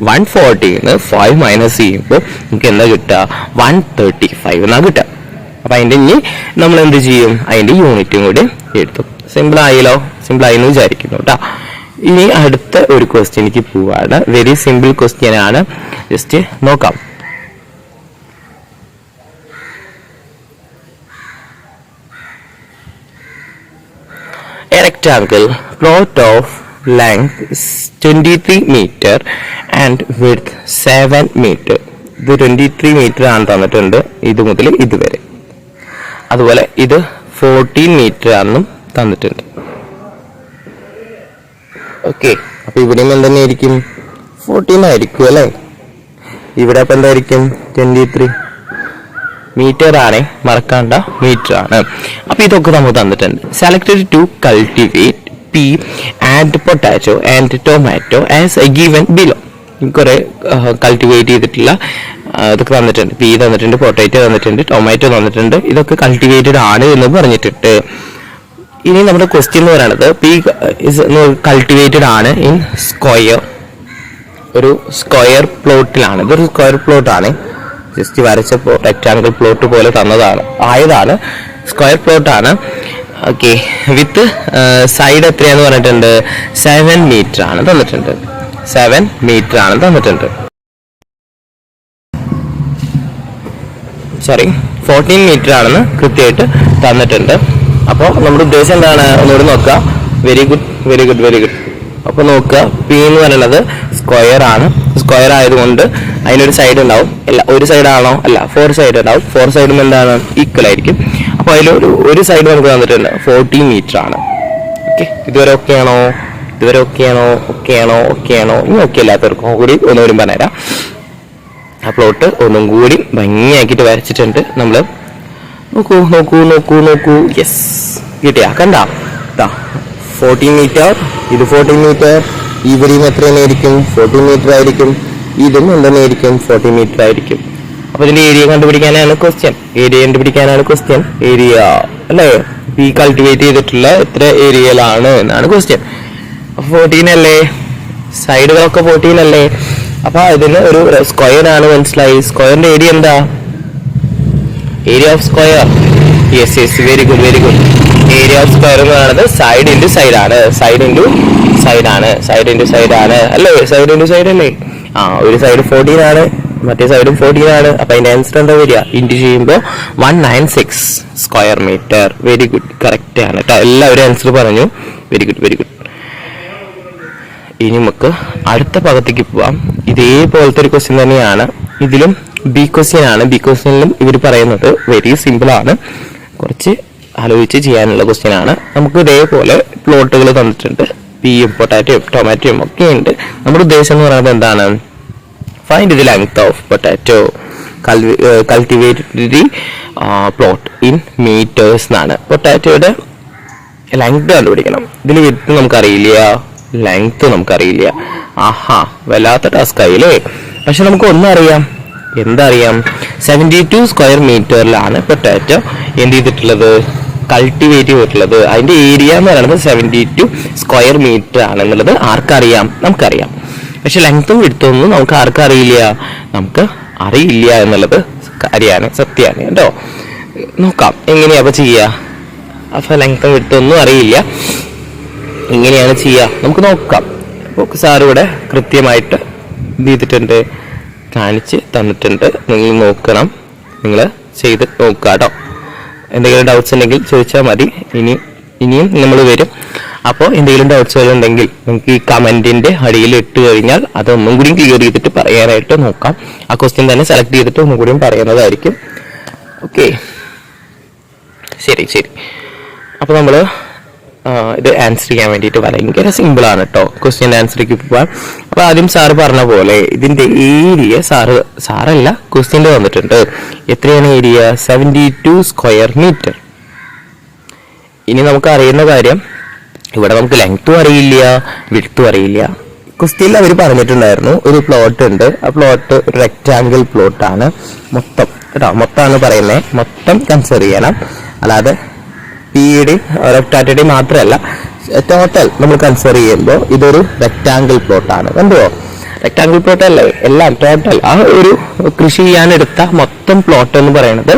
Speaker 1: 140 5 മൈനസ് ചെയ്യുമ്പോൾ നമുക്ക് എന്താ കിട്ടുക? 135 എന്നാ കിട്ടുക. അപ്പൊ അതിന്റെ ഇനി നമ്മൾ എന്ത് ചെയ്യും? അതിന്റെ യൂണിറ്റും കൂടി എടുത്തു. സിമ്പിൾ ആയെന്ന് വിചാരിക്കുന്നു കേട്ടോ. ഇനി അടുത്ത ഒരു ക്വസ്റ്റ്യനിലേക്ക് പോവാണ്. വെരി സിമ്പിൾ ക്വസ്റ്റ്യൻ ആണ്. ജസ്റ്റ് നോക്കാം. A rectangle plot of length is 23 meter and width 7 meter. ഇത് 23 മീറ്റർ ആണ് തന്നിട്ടുണ്ട് ഇത് മുതൽ ഇതുവരെ. അതുപോലെ ഇത് 14 മീറ്റർ ആണെന്നും തന്നിട്ടുണ്ട്. ഓക്കെ, അപ്പൊ ഇവിടെയും എന്തെന്നെയായിരിക്കും? 14 ആയിരിക്കും അല്ലേ. ഇവിടെ അപ്പൊ എന്തായിരിക്കും? 23 മീറ്റർ ആണ്, മറക്കാണ്ട മീറ്റർ ആണ്. അപ്പൊ ഇതൊക്കെ നമുക്ക് തന്നിട്ടുണ്ട്. Selected to cultivate pea and potato and tomato as a given below. കുറെ കൾട്ടിവേറ്റ് ചെയ്തിട്ടുള്ള ഇതൊക്കെ തന്നിട്ടുണ്ട്. പീ തന്നിട്ടുണ്ട്, പൊട്ടാറ്റോ തന്നിട്ടുണ്ട്, ടൊമാറ്റോ തന്നിട്ടുണ്ട്. ഇതൊക്കെ കൾട്ടിവേറ്റഡ് ആണ് എന്ന് പറഞ്ഞിട്ടുണ്ട്. ഇനി നമ്മുടെ ക്വസ്റ്റ്യൻ എന്ന് പറയുന്നത് പീ കൾട്ടിവേറ്റഡ് ആണ് ഇൻ സ്ക്വയർ, ഒരു സ്ക്വയർ പ്ലോട്ടിലാണ്. ഇതൊരു സ്ക്വയർ പ്ലോട്ടാണ്. ജസ്റ്റ് വരച്ചപ്പോൾ റെക്ടാങ്കിൾ പ്ലോട്ട് പോലെ ആയതാണ്. സ്ക്വയർ പ്ലോട്ടാണ്. ഓക്കെ, വിത്ത് സൈഡ് എത്രയാന്ന് പറഞ്ഞിട്ടുണ്ട്? 7 മീറ്റർ ആണ് തന്നിട്ടുണ്ട്. 7 മീറ്റർ ആണ് തന്നിട്ടുണ്ട്. 14 മീറ്റർ ആണെന്ന് കൃത്യമായിട്ട് തന്നിട്ടുണ്ട്. അപ്പോൾ നമ്മുടെ ഉദ്ദേശം എന്താണ്? ഒന്നുകൂടി നോക്കുക. Very good. അപ്പൊ നോക്കുക, പി എന്ന് പറയുന്നത് സ്ക്വയർ ആണ്. സ്ക്വയർ ആയതുകൊണ്ട് അതിനൊരു സൈഡ് ഉണ്ടാവും. അല്ല, ഒരു സൈഡ് ആണോ? അല്ല, 4 സൈഡ് ഉണ്ടാവും. 4 സൈഡും എന്താണ്? ഈക്വൽ ആയിരിക്കും. അപ്പൊ അതിലൊരു സൈഡ് നമുക്ക് തന്നിട്ടുണ്ട് 40 മീറ്റർ ആണ്. ഓക്കെ, ഇതുവരെ ഓക്കെ ആണോ? ഇനി ഓക്കെ അല്ലാത്തവർക്കും കൂടി ഒന്നുകൂടി പറഞ്ഞുതരാം. ആ പ്ലോട്ട് ഒന്നും കൂടി ഭംഗിയാക്കിയിട്ട് വരച്ചിട്ടുണ്ട് നമ്മൾ. നോക്കൂ. യെസ്, കിട്ടിയാ? കണ്ട 14 മീറ്റർ, ഇത് 14 മീറ്റർ. ഇവിടെയും എത്ര തന്നെയായിരിക്കും? 14 മീറ്റർ ആയിരിക്കും. ഇതും എന്തെന്നായിരിക്കും? 40 മീറ്റർ ആയിരിക്കും. അപ്പൊ ഇതിന്റെ ഏരിയ കണ്ടുപിടിക്കാനാണ് ക്വസ്റ്റ്യൻ. ഏരിയ അല്ലേ? ഈ കൾട്ടിവേറ്റ് ചെയ്തിട്ടുള്ള എത്ര ഏരിയയിലാണ് എന്നാണ് ക്വസ്റ്റ്യൻ. 14 അല്ലേ? സൈഡുകളൊക്കെ 14 അല്ലേ? അപ്പൊ ഇതിന് ഒരു സ്ക്വയർ ആണ്, മനസ്സിലായി. സ്ക്വയറിന്റെ ഏരിയ എന്താ? Area of square. Yes, very good. Area of square എന്ന് പറയുന്നത് സൈഡ് ഇൻറ്റു സൈഡ് ആണ്. സൈഡ് ഇൻറ്റു സൈഡ് ആണ് അല്ലേ? സൈഡ് ഇൻറ്റു സൈഡ് അല്ലേ? ഒരു സൈഡ് 14 ആണ്, മറ്റേ സൈഡും 14 ആണ്. അപ്പൊ അതിന്റെ ആൻസർ എന്താ വരിക? ഇൻറ്റു ചെയ്യുമ്പോൾ 196 square metre. Very good, correct ആണ് കേട്ടോ. എല്ലാവരും ആൻസർ പറഞ്ഞു. Very good. ഇനി നമുക്ക് അടുത്ത ഭാഗത്തേക്ക് പോവാം. ഇതേപോലത്തെ ഒരു ക്വസ്റ്റ്യൻ തന്നെയാണ്. ഇതിലും ബി ക്വസ്റ്റ്യൻ ആണ്. ബി ക്വസ്റ്റ്യനിലും ഇവർ പറയുന്നത് വെരി സിമ്പിൾ ആണ്, കുറച്ച് ആലോചിച്ച് ചെയ്യാനുള്ള ക്വസ്റ്റ്യൻ ആണ്. നമുക്ക് ഇതേപോലെ പ്ലോട്ടുകൾ തന്നിട്ടുണ്ട്. പിയും പൊട്ടാറ്റോയും ടൊമാറ്റോയും ഒക്കെ ഉണ്ട്. നമ്മുടെ ഉദ്ദേശം എന്ന് പറയുന്നത് എന്താണ്? Find the length of potato cultivated plot in metres എന്നാണ്. പൊട്ടാറ്റോയുടെ ലെങ്ത് കണ്ടുപിടിക്കണം. ഇതിൽ വിത്ത് നമുക്കറിയില്ല, ലെങ്ത് നമുക്കറിയില്ല. ആഹാ, വല്ലാത്ത ടാസ്ക് ആയില്ലേ. പക്ഷെ നമുക്ക് ഒന്നും അറിയാം. എന്തറിയാം? 72 സ്ക്വയർ മീറ്ററിലാണ് പൊട്ടാറ്റോ എന്ത് ചെയ്തിട്ടുള്ളത്? കൾട്ടിവേറ്റ് ചെയ്തിട്ടുള്ളത്. അതിന്റെ ഏരിയ എന്ന് പറയുന്നത് 72 സ്ക്വയർ മീറ്റർ ആണെന്നുള്ളത് ആർക്കറിയാം? നമുക്കറിയാം. പക്ഷെ ലെങ്ത്തും വിടുത്തൊന്നും നമുക്ക് ആർക്കറിയില്ല, നമുക്ക് അറിയില്ല എന്നുള്ളത് കാര്യമാണ്, സത്യമാണ് കേട്ടോ. നോക്കാം എങ്ങനെയാ അപ്പൊ ചെയ്യുക. അപ്പൊ ലെങ്ത്തും വിടുത്തൊന്നും അറിയില്ല, എങ്ങനെയാണ് ചെയ്യുക നമുക്ക് നോക്കാം. അപ്പോൾ സാറിവിടെ കൃത്യമായിട്ട് ഇത് ചെയ്തിട്ടുണ്ട്, കാണിച്ച് തന്നിട്ടുണ്ട്. നിങ്ങൾ നോക്കണം, നിങ്ങൾ ചെയ്ത് നോക്കുക കേട്ടോ. എന്തെങ്കിലും ഡൗട്ട്സ് ഉണ്ടെങ്കിൽ ചോദിച്ചാൽ മതി. ഇനിയും നമ്മൾ വരും. അപ്പോൾ എന്തെങ്കിലും ഡൗട്ട്സ് ഉണ്ടെങ്കിൽ നമുക്ക് ഈ കമന്റിന്റെ അടിയിൽ ഇട്ട് കഴിഞ്ഞാൽ അതൊന്നും കൂടി ക്ലിയർ ചെയ്തിട്ട് പറയാനായിട്ട് നോക്കാം. ആ ക്വസ്റ്റ്യൻ തന്നെ സെലക്ട് ചെയ്തിട്ട് ഒന്നും കൂടിയും പറയുന്നതായിരിക്കും. ഓക്കെ, ശരി. അപ്പോൾ നമ്മൾ ഇത് ആൻസർ ചെയ്യാൻ വേണ്ടിയിട്ട് ഭയങ്കര സിമ്പിൾ ആണ് കേട്ടോ. ക്വസ്റ്റ്യൻ ആൻസറിലേക്ക് പോവാം. അപ്പൊ ആദ്യം സാറ് പറഞ്ഞ പോലെ ഇതിന്റെ ഏരിയ സാറല്ല ക്വസ്റ്റ്യനിൽ വന്നിട്ടുണ്ട്. എത്രയാണ് ഏരിയ? 72 square metre. ഇനി നമുക്ക് അറിയുന്ന കാര്യം, ഇവിടെ നമുക്ക് ലെങ്ത്തും അറിയില്ല, വിഡ്ത്തും അറിയില്ല. ക്വസ്റ്റ്യനിൽ അവർ പറഞ്ഞിട്ടുണ്ടായിരുന്നു ഒരു പ്ലോട്ട് ഉണ്ട്. ആ പ്ലോട്ട് ഒരു റെക്റ്റാങ്കിൾ പ്ലോട്ടാണ്. മൊത്തം കേട്ടോ, മൊത്തമാണ് പറയുന്നത്. മൊത്തം കൺസിഡർ ചെയ്യണം. അല്ലാതെ പിയുടെയും റെക്ടാറ്റയുടെയും മാത്രമല്ല, ടോട്ടൽ നമ്മൾ കൺസിഡർ ചെയ്യുമ്പോൾ ഇതൊരു റെക്ടാങ്കിൾ പ്ലോട്ടാണ്. കണ്ടുവോ? റെക്ടാങ്കിൾ പ്ലോട്ട് അല്ലേ, എല്ലാം ടോട്ടൽ ആ ഒരു കൃഷി ചെയ്യാനെടുത്ത മൊത്തം പ്ലോട്ട് എന്ന് പറയുന്നത്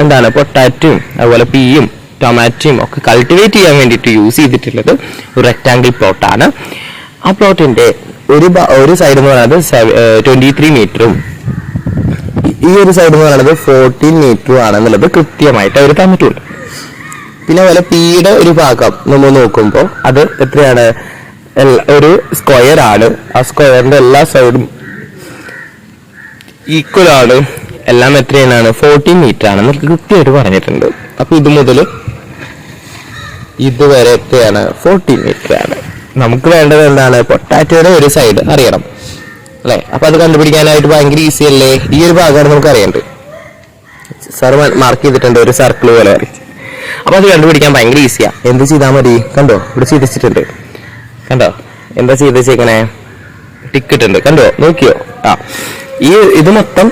Speaker 1: എന്താണ്? പൊട്ടാറ്റോയും അതുപോലെ പിയും ടൊമാറ്റോയും ഒക്കെ കൾട്ടിവേറ്റ് ചെയ്യാൻ വേണ്ടിയിട്ട് യൂസ് ചെയ്തിട്ടുള്ളത് ഒരു റെക്ടാങ്കിൾ പ്ലോട്ടാണ്. ആ പ്ലോട്ടിന്റെ ഒരു സൈഡ് എന്ന് പറയുന്നത് 23 മീറ്ററും ഈ ഒരു സൈഡ് എന്ന് പറയുന്നത് 14 മീറ്ററും ആണെന്നുള്ളത് കൃത്യമായിട്ട് അവർ തന്നിട്ടുണ്ട്. പിന്നെ അതുപോലെ പിയുടെ ഒരു ഭാഗം നമ്മൾ നോക്കുമ്പോൾ അത് എത്രയാണ്? ഒരു സ്ക്വയർ ആണ്. ആ സ്ക്വയറിന്റെ എല്ലാ സൈഡും ഈക്വൽ ആണ്. എല്ലാം എത്രയാണ്? 14 മീറ്റർ ആണെന്ന് കൃത്യമായിട്ട് പറഞ്ഞിട്ടുണ്ട്. അപ്പൊ ഇത് മുതൽ ഇതുവരെ എത്രയാണ്? 14 മീറ്റർ ആണ്. നമുക്ക് വേണ്ടത് എന്താണ്? പൊട്ടാറ്റോയുടെ ഒരു സൈഡ് അറിയണം അല്ലെ? അപ്പൊ അത് കണ്ടുപിടിക്കാനായിട്ട് ഭയങ്കര ഈസി അല്ലേ? ഈ ഒരു ഭാഗമാണ് നമുക്ക് അറിയേണ്ടത്. സാർ മാർക്ക് ചെയ്തിട്ടുണ്ട് ഒരു സർക്കിൾ പോലെ വരച്ച്. അപ്പൊ അത് കണ്ടുപിടിക്കാൻ ഭയങ്കര ഈസിയാ. എന്ത് ചെയ്താൽ മതി? കണ്ടോ, ഇവിടെ ചെയ്തിട്ടുണ്ട്. കണ്ടോ എന്താ ചെയ്തേക്കണേ? ടിക്കിട്ടുണ്ട്. കണ്ടോ, നോക്കിയോ? ഇത് മൊത്തം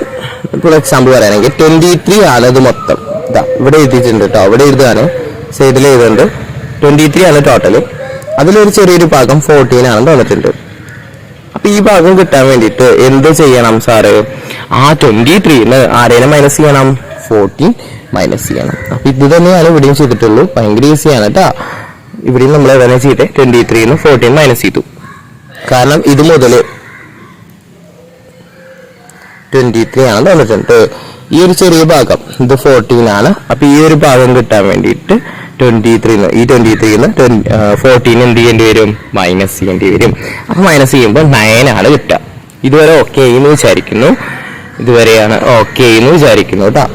Speaker 1: ഇപ്പോൾ എക്സാമ്പിൾ പറയുകയാണെങ്കിൽ 23 ആണ്. ഇത് മൊത്തം ഇതാ ഇവിടെ എഴുതിയിട്ടുണ്ട് കേട്ടോ. ഇവിടെ എഴുതാണ്, സൈഡിൽ എഴുതുന്നുണ്ട്. 23 ആണ് ടോട്ടല്. അതിലൊരു ചെറിയൊരു ഭാഗം 14 ആണെന്ന് തോന്നിട്ടുണ്ട്. അപ്പൊ ഈ ഭാഗം കിട്ടാൻ വേണ്ടിയിട്ട് എന്ത് ചെയ്യണം സാറ്? ആ 23ന്ന് ആരേനെ മൈനസ് ചെയ്യണം? 14 മൈനസ് ചെയ്യണം. അപ്പൊ ഇത് തന്നെയാണ് ഇവിടെയും ചെയ്തിട്ടുള്ളൂ. ഭയങ്കര ഈസിയാണ് കേട്ടാ. ഇവിടെയും നമ്മൾ എങ്ങനെ ചെയ്തേ? 23ന്ന് 14 മൈനസ് ചെയ്തു. കാരണം ഇത് മുതൽ 23 ആണ് തന്നിട്ടുണ്ട്. ഈ ഒരു ചെറിയ ഭാഗം ഇത് 14 ആണ്. അപ്പൊ ഈ ഒരു ഭാഗം കിട്ടാൻ വേണ്ടിയിട്ട് 23ന്ന് 14 എന്ത് ചെയ്യേണ്ടി വരും? മൈനസ് ചെയ്യേണ്ടി വരും. അപ്പൊ മൈനസ് ചെയ്യുമ്പോൾ 9 ആണ് കിട്ടുക. ഇതുവരെ ഓക്കെ എന്ന് വിചാരിക്കുന്നു. ഇതുവരെയാണ് ഓക്കെ എന്ന് വിചാരിക്കുന്നു കേട്ടോ.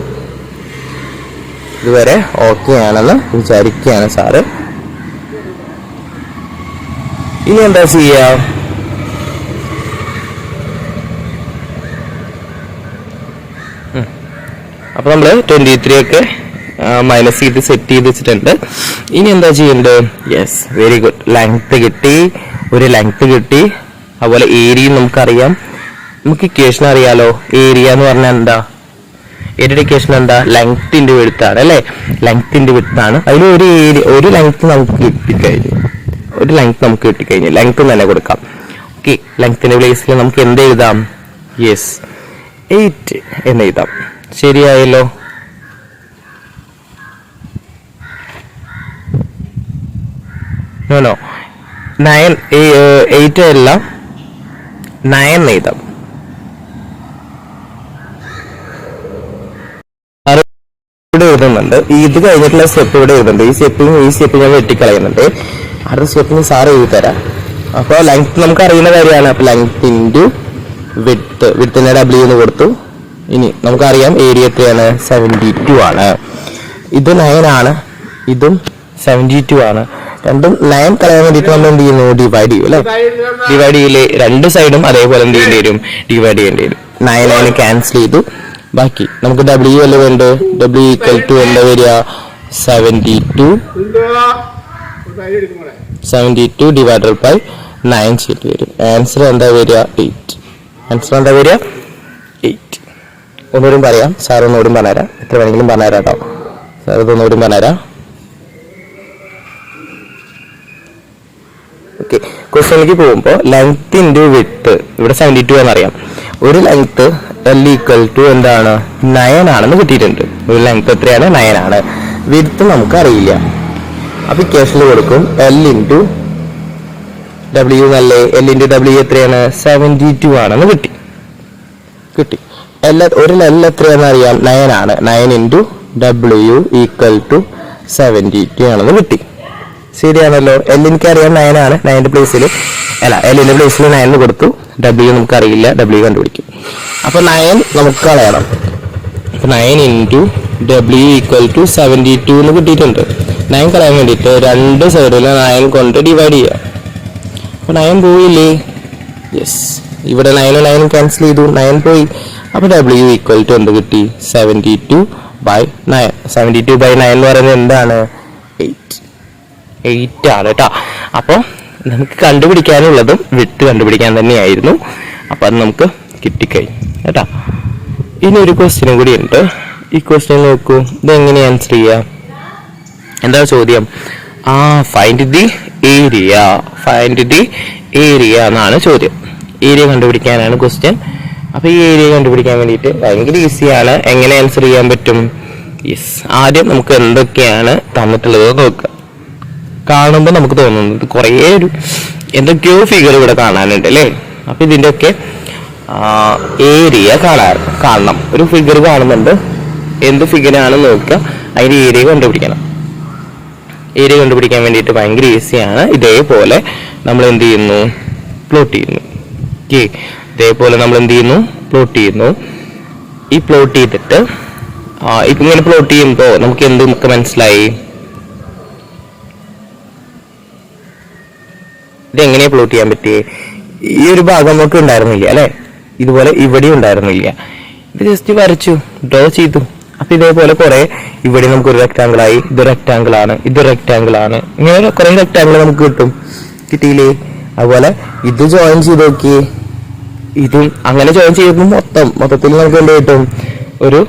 Speaker 1: ഇതുവരെ ഓക്കെ ആണെന്ന് വിചാരിക്കുകയാണ് സാറ്. ഇനി എന്താ ചെയ്യാ? അപ്പൊ നമ്മള് 23 ഒക്കെ മൈനസ് ചെയ്ത് സെറ്റ് ചെയ്ത് വെച്ചിട്ടുണ്ട്. ഇനി എന്താ ചെയ്യേണ്ടത്? Yes, very good. ലെങ്ത് കിട്ടി, ഒരു ലെങ്ത് കിട്ടി. അതുപോലെ ഏരിയ നമുക്കറിയാം. നമുക്ക് ഇക്വേഷൻ അറിയാലോ. ഏരിയ എന്ന് പറഞ്ഞാൽ എന്താ? ഏരിയയുടെ ഇക്വേഷൻ എന്താ? ലെങ്ത്തിന്റെ വിഡ്ത്താണ് അല്ലെ? ലെങ്ത്തിന്റെ വിഡ്ത്താണ്. അതിൽ ഒരു ലെങ്ത് നമുക്ക് കിട്ടിക്കഴിഞ്ഞു. ലെങ്ത് തന്നെ കൊടുക്കാം. ഓക്കെ, ലെങ്ത്തിന്റെ പ്ലേസിൽ നമുക്ക് എന്ത് എഴുതാം? യെസ്, 8 എന്ന് എഴുതാം. ശരിയായല്ലോ. നോ 9 8 അല്ല 9 എഴുതാം. ഇവിടെ എഴുതുന്നുണ്ട്. ഇത് കഴിഞ്ഞിട്ടുള്ള സ്റ്റെപ്പ് ഇവിടെ എഴുതുന്നുണ്ട്. ഈ സ്റ്റെപ്പ് ഞാൻ വെട്ടിക്കളയുന്നുണ്ട്. അടുത്ത സ്റ്റെപ്പിന് സാറ് എഴുതി തരാം. അപ്പോൾ ലെങ്ത് നമുക്ക് അറിയുന്ന കാര്യമാണ്. അപ്പോൾ ലെങ്ത് ഇൻറ്റു വിഡ്ത്ത്, വിഡ്ത്തിനെ W എന്ന് കൊടുത്തു. ഇനി നമുക്കറിയാം ഏരിയ എത്രയാണ്, 72 ആണ്. ഇത് 9 ആണ്, ഇതും 72 ആണ്. രണ്ടും 9 കളയാൻ വേണ്ടിയിട്ട് നമ്മൾ എന്ത് ചെയ്യുന്നു, ഡിവൈഡ് ചെയ്യും അല്ലേ. ഡിവൈഡ് ചെയ്യില്ലേ, രണ്ട് സൈഡും അതേപോലെ എന്ത് ചെയ്യേണ്ടി വരും, ഡിവൈഡ് ചെയ്യേണ്ടി വരും. 9 ക്യാൻസൽ ചെയ്തു. ബാക്കി നമുക്ക് W അല്ലേ വേണ്ടത്. W ഈക്വൽ ടു എന്താ വരിക, 72 ഡിവൈഡഡ് ബൈ 9 ചെയ്തിട്ട് വരും. ആൻസർ എന്താ വരിക, 8. ആൻസർ എന്താ വരിക, 8. ഒന്നുകൂടി പറയാം, സാർ ഒന്നുകൂടി പറഞ്ഞുതരാം, എത്ര വേണമെങ്കിലും പറഞ്ഞുതരാം കേട്ടോ. സാർ ഇതൊന്നുകൂടി പറഞ്ഞുതരാം. ഓക്കെ, ക്വസ്റ്റ്യനിലേക്ക് പോകുമ്പോൾ ലെങ്ത് ഇൻറ്റു വിഡ്ത്ത്, ഇവിടെ 72 എന്നറിയാം. ഒരു ലെങ്ത് L ഈക്വൽ ടു എന്താണ്, 9 ആണെന്ന് കിട്ടിയിട്ടുണ്ട്. ഒരു ലെങ്ത് എത്രയാണ്, 9 ആണ്. വിഡ്ത്ത് നമുക്ക് അറിയില്ല. അപ്പോൾ ഇക്വേഷനിൽ കൊടുക്കും L ഇൻറ്റു W എന്നല്ലേ. L ഇൻറ്റു W എത്രയാണ്, 72 ആണെന്ന് കിട്ടി. ഒരു L എത്രയാണെന്ന് അറിയാം, 9 ആണ്. 9 ഇൻറ്റു W ഈക്വൽ ടു 72 ആണെന്ന് കിട്ടി. ശരിയാണല്ലോ. L എനിക്കറിയാം 9 ആണ്. 9ന്റെ പ്ലേസിൽ അല്ല, Lന്റെ പ്ലേസിൽ 9 കൊടുത്തു. W നമുക്കറിയില്ല, W കണ്ടുപിടിക്കും. അപ്പോൾ 9 നമുക്ക് കളയണം. അപ്പോൾ 9 ഇൻറ്റു W ഈക്വൽ ടു 72 എന്ന് കിട്ടിയിട്ടുണ്ട്. 9 കളയാൻ വേണ്ടിയിട്ട് രണ്ട് സൈഡിൽ 9 കൊണ്ട് ഡിവൈഡ് ചെയ്യാം. അപ്പോൾ 9 പോയില്ലേ, യെസ്. ഇവിടെ 9 ക്യാൻസൽ ചെയ്തു, 9 പോയി. അപ്പോൾ W ഈക്വൽ ടു എന്ത് കിട്ടി, 72 ബൈ 9. 72 ബൈ 9 എന്ന് പറയുന്നത് എന്താണ്, 8 ആണ് കേട്ടോ. അപ്പോൾ നമുക്ക് കണ്ടുപിടിക്കാനുള്ളതും വിട്ട് കണ്ടുപിടിക്കാൻ തന്നെയായിരുന്നു. അപ്പോൾ അത് നമുക്ക് കിട്ടിക്കഴിഞ്ഞു കേട്ടോ. ഇനി ഒരു ക്വസ്റ്റ്യനും കൂടി ഉണ്ട്. ഈ ക്വസ്റ്റ്യൻ നോക്കൂ, ഇതെങ്ങനെ ആൻസർ ചെയ്യാം, എന്താ ചോദ്യം, ഫൈൻഡ് ദി ഏരിയ എന്നാണ് ചോദ്യം. ഏരിയ കണ്ടുപിടിക്കാനാണ് ക്വസ്റ്റ്യൻ. അപ്പോൾ ഈ ഏരിയ കണ്ടുപിടിക്കാൻ വേണ്ടിയിട്ട് ഭയങ്കര ഈസിയാണ്. എങ്ങനെ ആൻസർ ചെയ്യാൻ പറ്റും, യെസ്. ആദ്യം നമുക്ക് എന്തൊക്കെയാണ് തന്നിട്ടുള്ളത് നോക്കുക. കാണുമ്പോൾ നമുക്ക് തോന്നുന്നത് കുറേ എന്തൊക്കെയോ ഫിഗർ ഇവിടെ കാണാനുണ്ട് അല്ലേ. അപ്പം ഇതിൻ്റെയൊക്കെ ഏരിയ കാണണം. ഒരു ഫിഗർ കാണുന്നുണ്ട്, എന്ത് ഫിഗറാണെന്ന് നോക്കുക, അതിൻ്റെ ഏരിയ കണ്ടുപിടിക്കണം. ഏരിയ കണ്ടുപിടിക്കാൻ വേണ്ടിയിട്ട് ഭയങ്കര ഈസിയാണ്. ഇതേപോലെ നമ്മൾ എന്ത് ചെയ്യുന്നു, പ്ലോട്ട് ചെയ്യുന്നു. ഓക്കെ, ഇതേപോലെ നമ്മൾ എന്ത് ചെയ്യുന്നു, പ്ലോട്ട് ചെയ്യുന്നു. ഈ പ്ലോട്ട് ചെയ്തിട്ട് ഇപ്പം ഇങ്ങനെ പ്ലോട്ട് ചെയ്യുമ്പോൾ നമുക്ക് എന്തൊക്കെ മനസ്സിലായി, ഇതെങ്ങനെയാ പ്ലോട്ട് ചെയ്യാൻ പറ്റിയേ. ഈ ഒരു ഭാഗം നമുക്ക് ഉണ്ടായിരുന്നില്ല അല്ലെ, ഇതുപോലെ ഇവിടെ ഉണ്ടായിരുന്നില്ല. ഇത് ജസ്റ്റ് വരച്ചു, ഡ്രോ ചെയ്തു. അപ്പൊ ഇതേപോലെ കുറെ, ഇവിടെ നമുക്ക് ഒരു റെക്ടാങ്കിൾ ആയി, ഇത് റെക്ടാങ്കിൾ ആണ്, ഇത് റെക്ടാങ്കിൾ ആണ്, ഇങ്ങനെ കുറെ റെക്ടാങ്കിൾ നമുക്ക് കിട്ടിയില്ലേ. അതുപോലെ ഇത് ജോയിൻ ചെയ്ത് നോക്കി, ഇതും അങ്ങനെ ജോയിൻ ചെയ്യുമ്പോൾ മൊത്തത്തിൽ നമുക്ക് എന്ത് കിട്ടും, ഒരു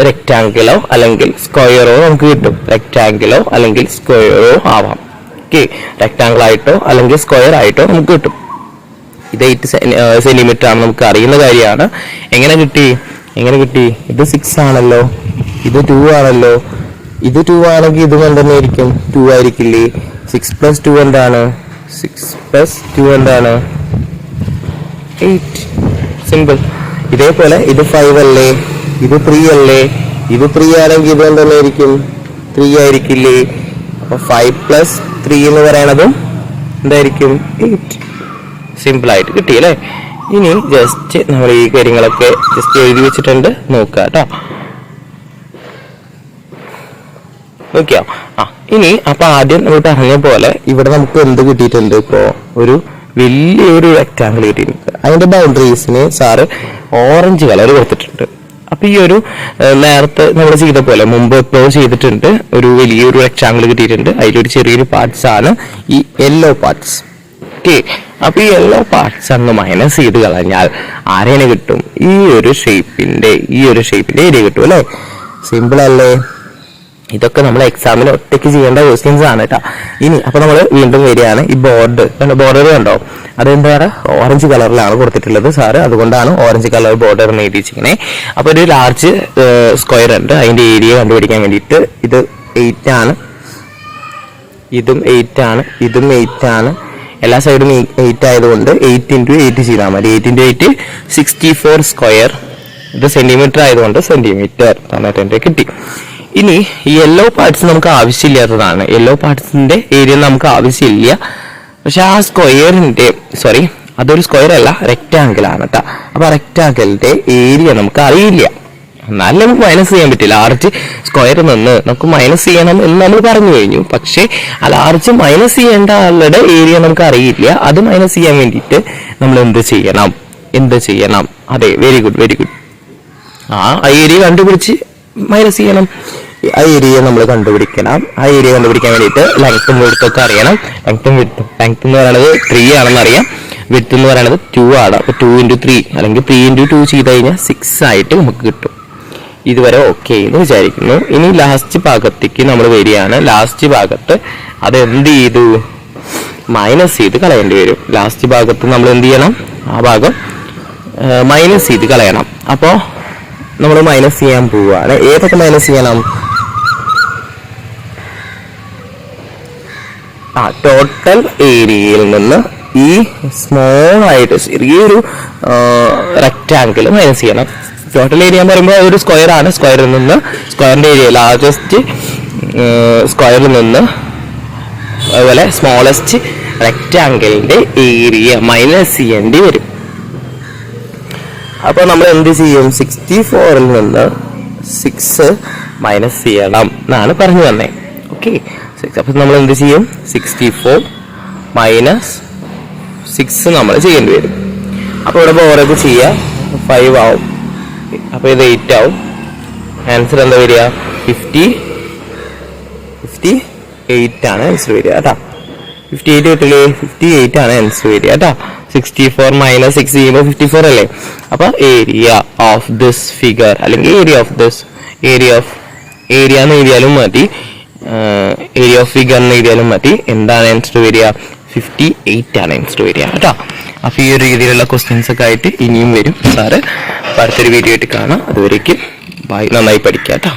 Speaker 1: റെക്ടാങ്കിളോ അല്ലെങ്കിൽ സ്ക്വയറോ നമുക്ക് കിട്ടും. റെക്ടാങ്കിളോ അല്ലെങ്കിൽ സ്ക്വയറോ ആവാം. ഓക്കെ, റെക്ടാങ്കിൾ ആയിട്ടോ അല്ലെങ്കിൽ സ്ക്വയർ ആയിട്ടോ നമുക്ക് കിട്ടും. ഇത് 8 സെന്റിമീറ്റർ ആണ്, നമുക്ക് അറിയുന്ന കാര്യമാണ്. എങ്ങനെ കിട്ടി, ഇത് 6 ആണല്ലോ, ഇത് 2 ആണല്ലോ. ഇത് 2 ആണെങ്കിൽ ഇതും എന്തെന്നായിരിക്കും, 2 ആയിരിക്കില്ലേ. 6 + 2 എന്താണ്, 8. സിമ്പിൾ. ഇതേപോലെ ഇത് 5 അല്ലേ, ഇത് 3 അല്ലേ, ഇത് 3 ആണെങ്കിൽ ഇത് എന്തെന്നായിരിക്കും, 3 ആയിരിക്കില്ലേ. അപ്പൊ 5 + 3 എന്ന് പറയണതും എന്തായിരിക്കും, 8. സിമ്പിൾ ആയിട്ട് കിട്ടി അല്ലേ. ഇനി ജസ്റ്റ് നമ്മൾ ഈ കാര്യങ്ങളൊക്കെ ജസ്റ്റ് എഴുതി വെച്ചിട്ടുണ്ട്, നോക്കുക കേട്ടോ. നോക്കിയോ, ഇനി അപ്പൊ ആദ്യം നമ്മൾ പറഞ്ഞ പോലെ ഇവിടെ നമുക്ക് എന്ത് കിട്ടിയിട്ടുണ്ട്, ഇപ്പോ ഒരു വലിയൊരു റെക്ടാങ്കിൾ കിട്ടിയിട്ടുണ്ട്. അതിന്റെ ബൗണ്ടറീസിന് സാറ് ഓറഞ്ച് കളർ കൊടുത്തിട്ടുണ്ട്. അപ്പൊ ഈ ഒരു നേരത്തെ നമ്മൾ ചെയ്ത പോലെ മുമ്പ് എപ്പോഴും ചെയ്തിട്ടുണ്ട്, ഒരു വലിയൊരു റെക്ടാങ്കിൾ കിട്ടിയിട്ടുണ്ട്. അതിലൊരു ചെറിയൊരു പാർട്സ് ആണ് ഈ യെല്ലോ പാർട്സ്. ഓക്കെ, അപ്പൊ ഈ യെല്ലോ പാർട്സ് അങ്ങ് മൈനസ് ചെയ്ത് കളഞ്ഞാൽ ആരേനെ കിട്ടും, ഈ ഒരു ഷേപ്പിന്റെ ഏരിയ കിട്ടും അല്ലെ. സിമ്പിൾ അല്ലേ. ഇതൊക്കെ നമ്മൾ എക്സാമിന് ഒറ്റയ്ക്ക് ചെയ്യേണ്ട ക്വസ്റ്റ്യൻസ് ആണ് കേട്ടോ. ഇനി അപ്പൊ നമ്മൾ വീണ്ടും വരികയാണ്. ഈ ബോർഡർ കണ്ടോ, അതെന്താണ്, ഓറഞ്ച് കളറിലാണ് കൊടുത്തിട്ടുള്ളത് സാറ്, അതുകൊണ്ടാണ് ഓറഞ്ച് കളർ ബോർഡർ എന്ന് എഴുതിച്ചിരിക്കണേ. അപ്പൊ ഒരു ലാർജ് സ്ക്വയർ ഉണ്ട്, അതിന്റെ ഏരിയ കണ്ടുപിടിക്കാൻ വേണ്ടിയിട്ട് ഇത് 8 ആണ്, ഇതും 8 ആണ്, ഇതും 8 ആണ്. എല്ലാ സൈഡും 8 ആയതുകൊണ്ട് 8 × 8 ചെയ്താൽ മതി. 8 × 8 64 സ്ക്വയർ. ഇത് സെന്റിമീറ്റർ ആയതുകൊണ്ട് സെന്റിമീറ്റർ തന്നിട്ട് കിട്ടി. ഇനി ഈ യെല്ലോ പാർട്സ് നമുക്ക് ആവശ്യമില്ലാത്തതാണ്. യെല്ലോ പാർട്സിന്റെ ഏരിയ നമുക്ക് ആവശ്യമില്ല. പക്ഷെ ആ സ്ക്വയറിന്റെ അതൊരു സ്ക്വയർ അല്ല, റെക്റ്റാങ്കിൾ ആണ് കേട്ടോ. അപ്പൊ റെക്റ്റാങ്കിളിന്റെ ഏരിയ നമുക്ക് അറിയില്ല, എന്നാലും നമുക്ക് മൈനസ് ചെയ്യാൻ പറ്റില്ല. ലാർജ് സ്ക്വയർ നിന്ന് നമുക്ക് മൈനസ് ചെയ്യണം എന്ന് നമ്മൾ പറഞ്ഞു കഴിഞ്ഞു. പക്ഷേ ആ ലാർജ് മൈനസ് ചെയ്യേണ്ട ആളുടെ ഏരിയ നമുക്ക് അറിയില്ല. അത് മൈനസ് ചെയ്യാൻ വേണ്ടിയിട്ട് നമ്മൾ എന്ത് ചെയ്യണം? അതെ, വെരി ഗുഡ്. ആ ഏരിയ കണ്ടുപിടിച്ച് മൈനസ് ചെയ്യണം. ആ ഏരിയ നമ്മൾ കണ്ടുപിടിക്കണം. ആ ഏരിയ കണ്ടുപിടിക്കാൻ വേണ്ടിയിട്ട് ലെങ്ത്തും വിഡ്ത്തും അറിയണം. ലെങ്ത് എന്ന് പറയുന്നത് 3 ആണെന്ന് അറിയാം. വിഡ്ത്ത് എന്ന് പറയുന്നത് 2 ആണ്. അപ്പൊ 2 × 3 അല്ലെങ്കിൽ 3 × 2 ചെയ്ത് കഴിഞ്ഞാൽ 6 ആയിട്ട് നമുക്ക് കിട്ടും. ഇതുവരെ ഓക്കെ എന്ന് വിചാരിക്കുന്നു. ഇനി ലാസ്റ്റ് ഭാഗത്തേക്ക് നമ്മൾ വരികയാണ്. ലാസ്റ്റ് ഭാഗത്ത് അത് എന്ത് ചെയ്തു? മൈനസ് ചെയ്ത് കളയേണ്ടി വരും. ലാസ്റ്റ് ഭാഗത്ത് നമ്മൾ എന്ത് ചെയ്യണം? ആ ഭാഗം മൈനസ് ചെയ്ത് കളയണം. അപ്പോൾ നമ്മൾ മൈനസ് ചെയ്യാൻ പോവുകയാണ്. ഏതൊക്കെ മൈനസ് ചെയ്യണം? ടോട്ടൽ ഏരിയയിൽ നിന്ന് ഈ സ്മോൾ ആയിട്ട് ചെറിയൊരു റെക്റ്റാങ്കിൾ മൈനസ് ചെയ്യണം. ടോട്ടൽ ഏരിയ എന്ന് പറയുമ്പോൾ ഒരു സ്ക്വയർ ആണ്. സ്ക്വയറിന്റെ ഏരിയ ലാർജസ്റ്റ് സ്ക്വയറിൽ നിന്ന് അതുപോലെ സ്മോളസ്റ്റ് റെക്റ്റാങ്കിളിന്റെ ഏരിയ മൈനസ് ചെയ്യേണ്ടി വരും. അപ്പോൾ നമ്മൾ എന്ത് ചെയ്യും? 64ൽ നിന്ന് 6 മൈനസ് ചെയ്യണം എന്നാണ് പറഞ്ഞു തന്നെ. ഓക്കെ, അപ്പോൾ നമ്മൾ എന്ത് ചെയ്യും? 64 മൈനസ് 6 നമ്മൾ ചെയ്യേണ്ടി വരും. അപ്പോൾ ഇവിടെ ഓരോക്കെ ചെയ്യുക. 5 ആവും. അപ്പോൾ ഇത് 8 ആവും. ആൻസർ എന്താ വരിക? 58 ആണ് ആൻസർ വരിക കേട്ടോ. 58 കിട്ടില്ലേ? 58 ആണ് ആൻസർ വരിക കേട്ടോ. 64 മൈനസ് 6 ചെയ്യുമ്പോൾ 54 അല്ലേ? അപ്പൊ ഏരിയ ഓഫ് ദിസ് ഫിഗർ അല്ലെങ്കിൽ ഏരിയ എന്ന് എഴുതിയാലും മതി, ഏരിയ ഓഫ് ഫിഗർ എന്ന് എഴുതിയാലും മതി. എന്താണ് ആൻസർ വരിക? 58 ആണ് ആൻസർ വരിക കേട്ടോ. അപ്പൊ ഈ ഒരു രീതിയിലുള്ള ക്വസ്റ്റ്യൻസ് ഒക്കെ ആയിട്ട് ഇനിയും വരും സാറ്. അടുത്തൊരു വീഡിയോ ആയിട്ട് കാണാം. അതുവരേക്കും ബൈ. നന്നായി പഠിക്കാം കേട്ടോ.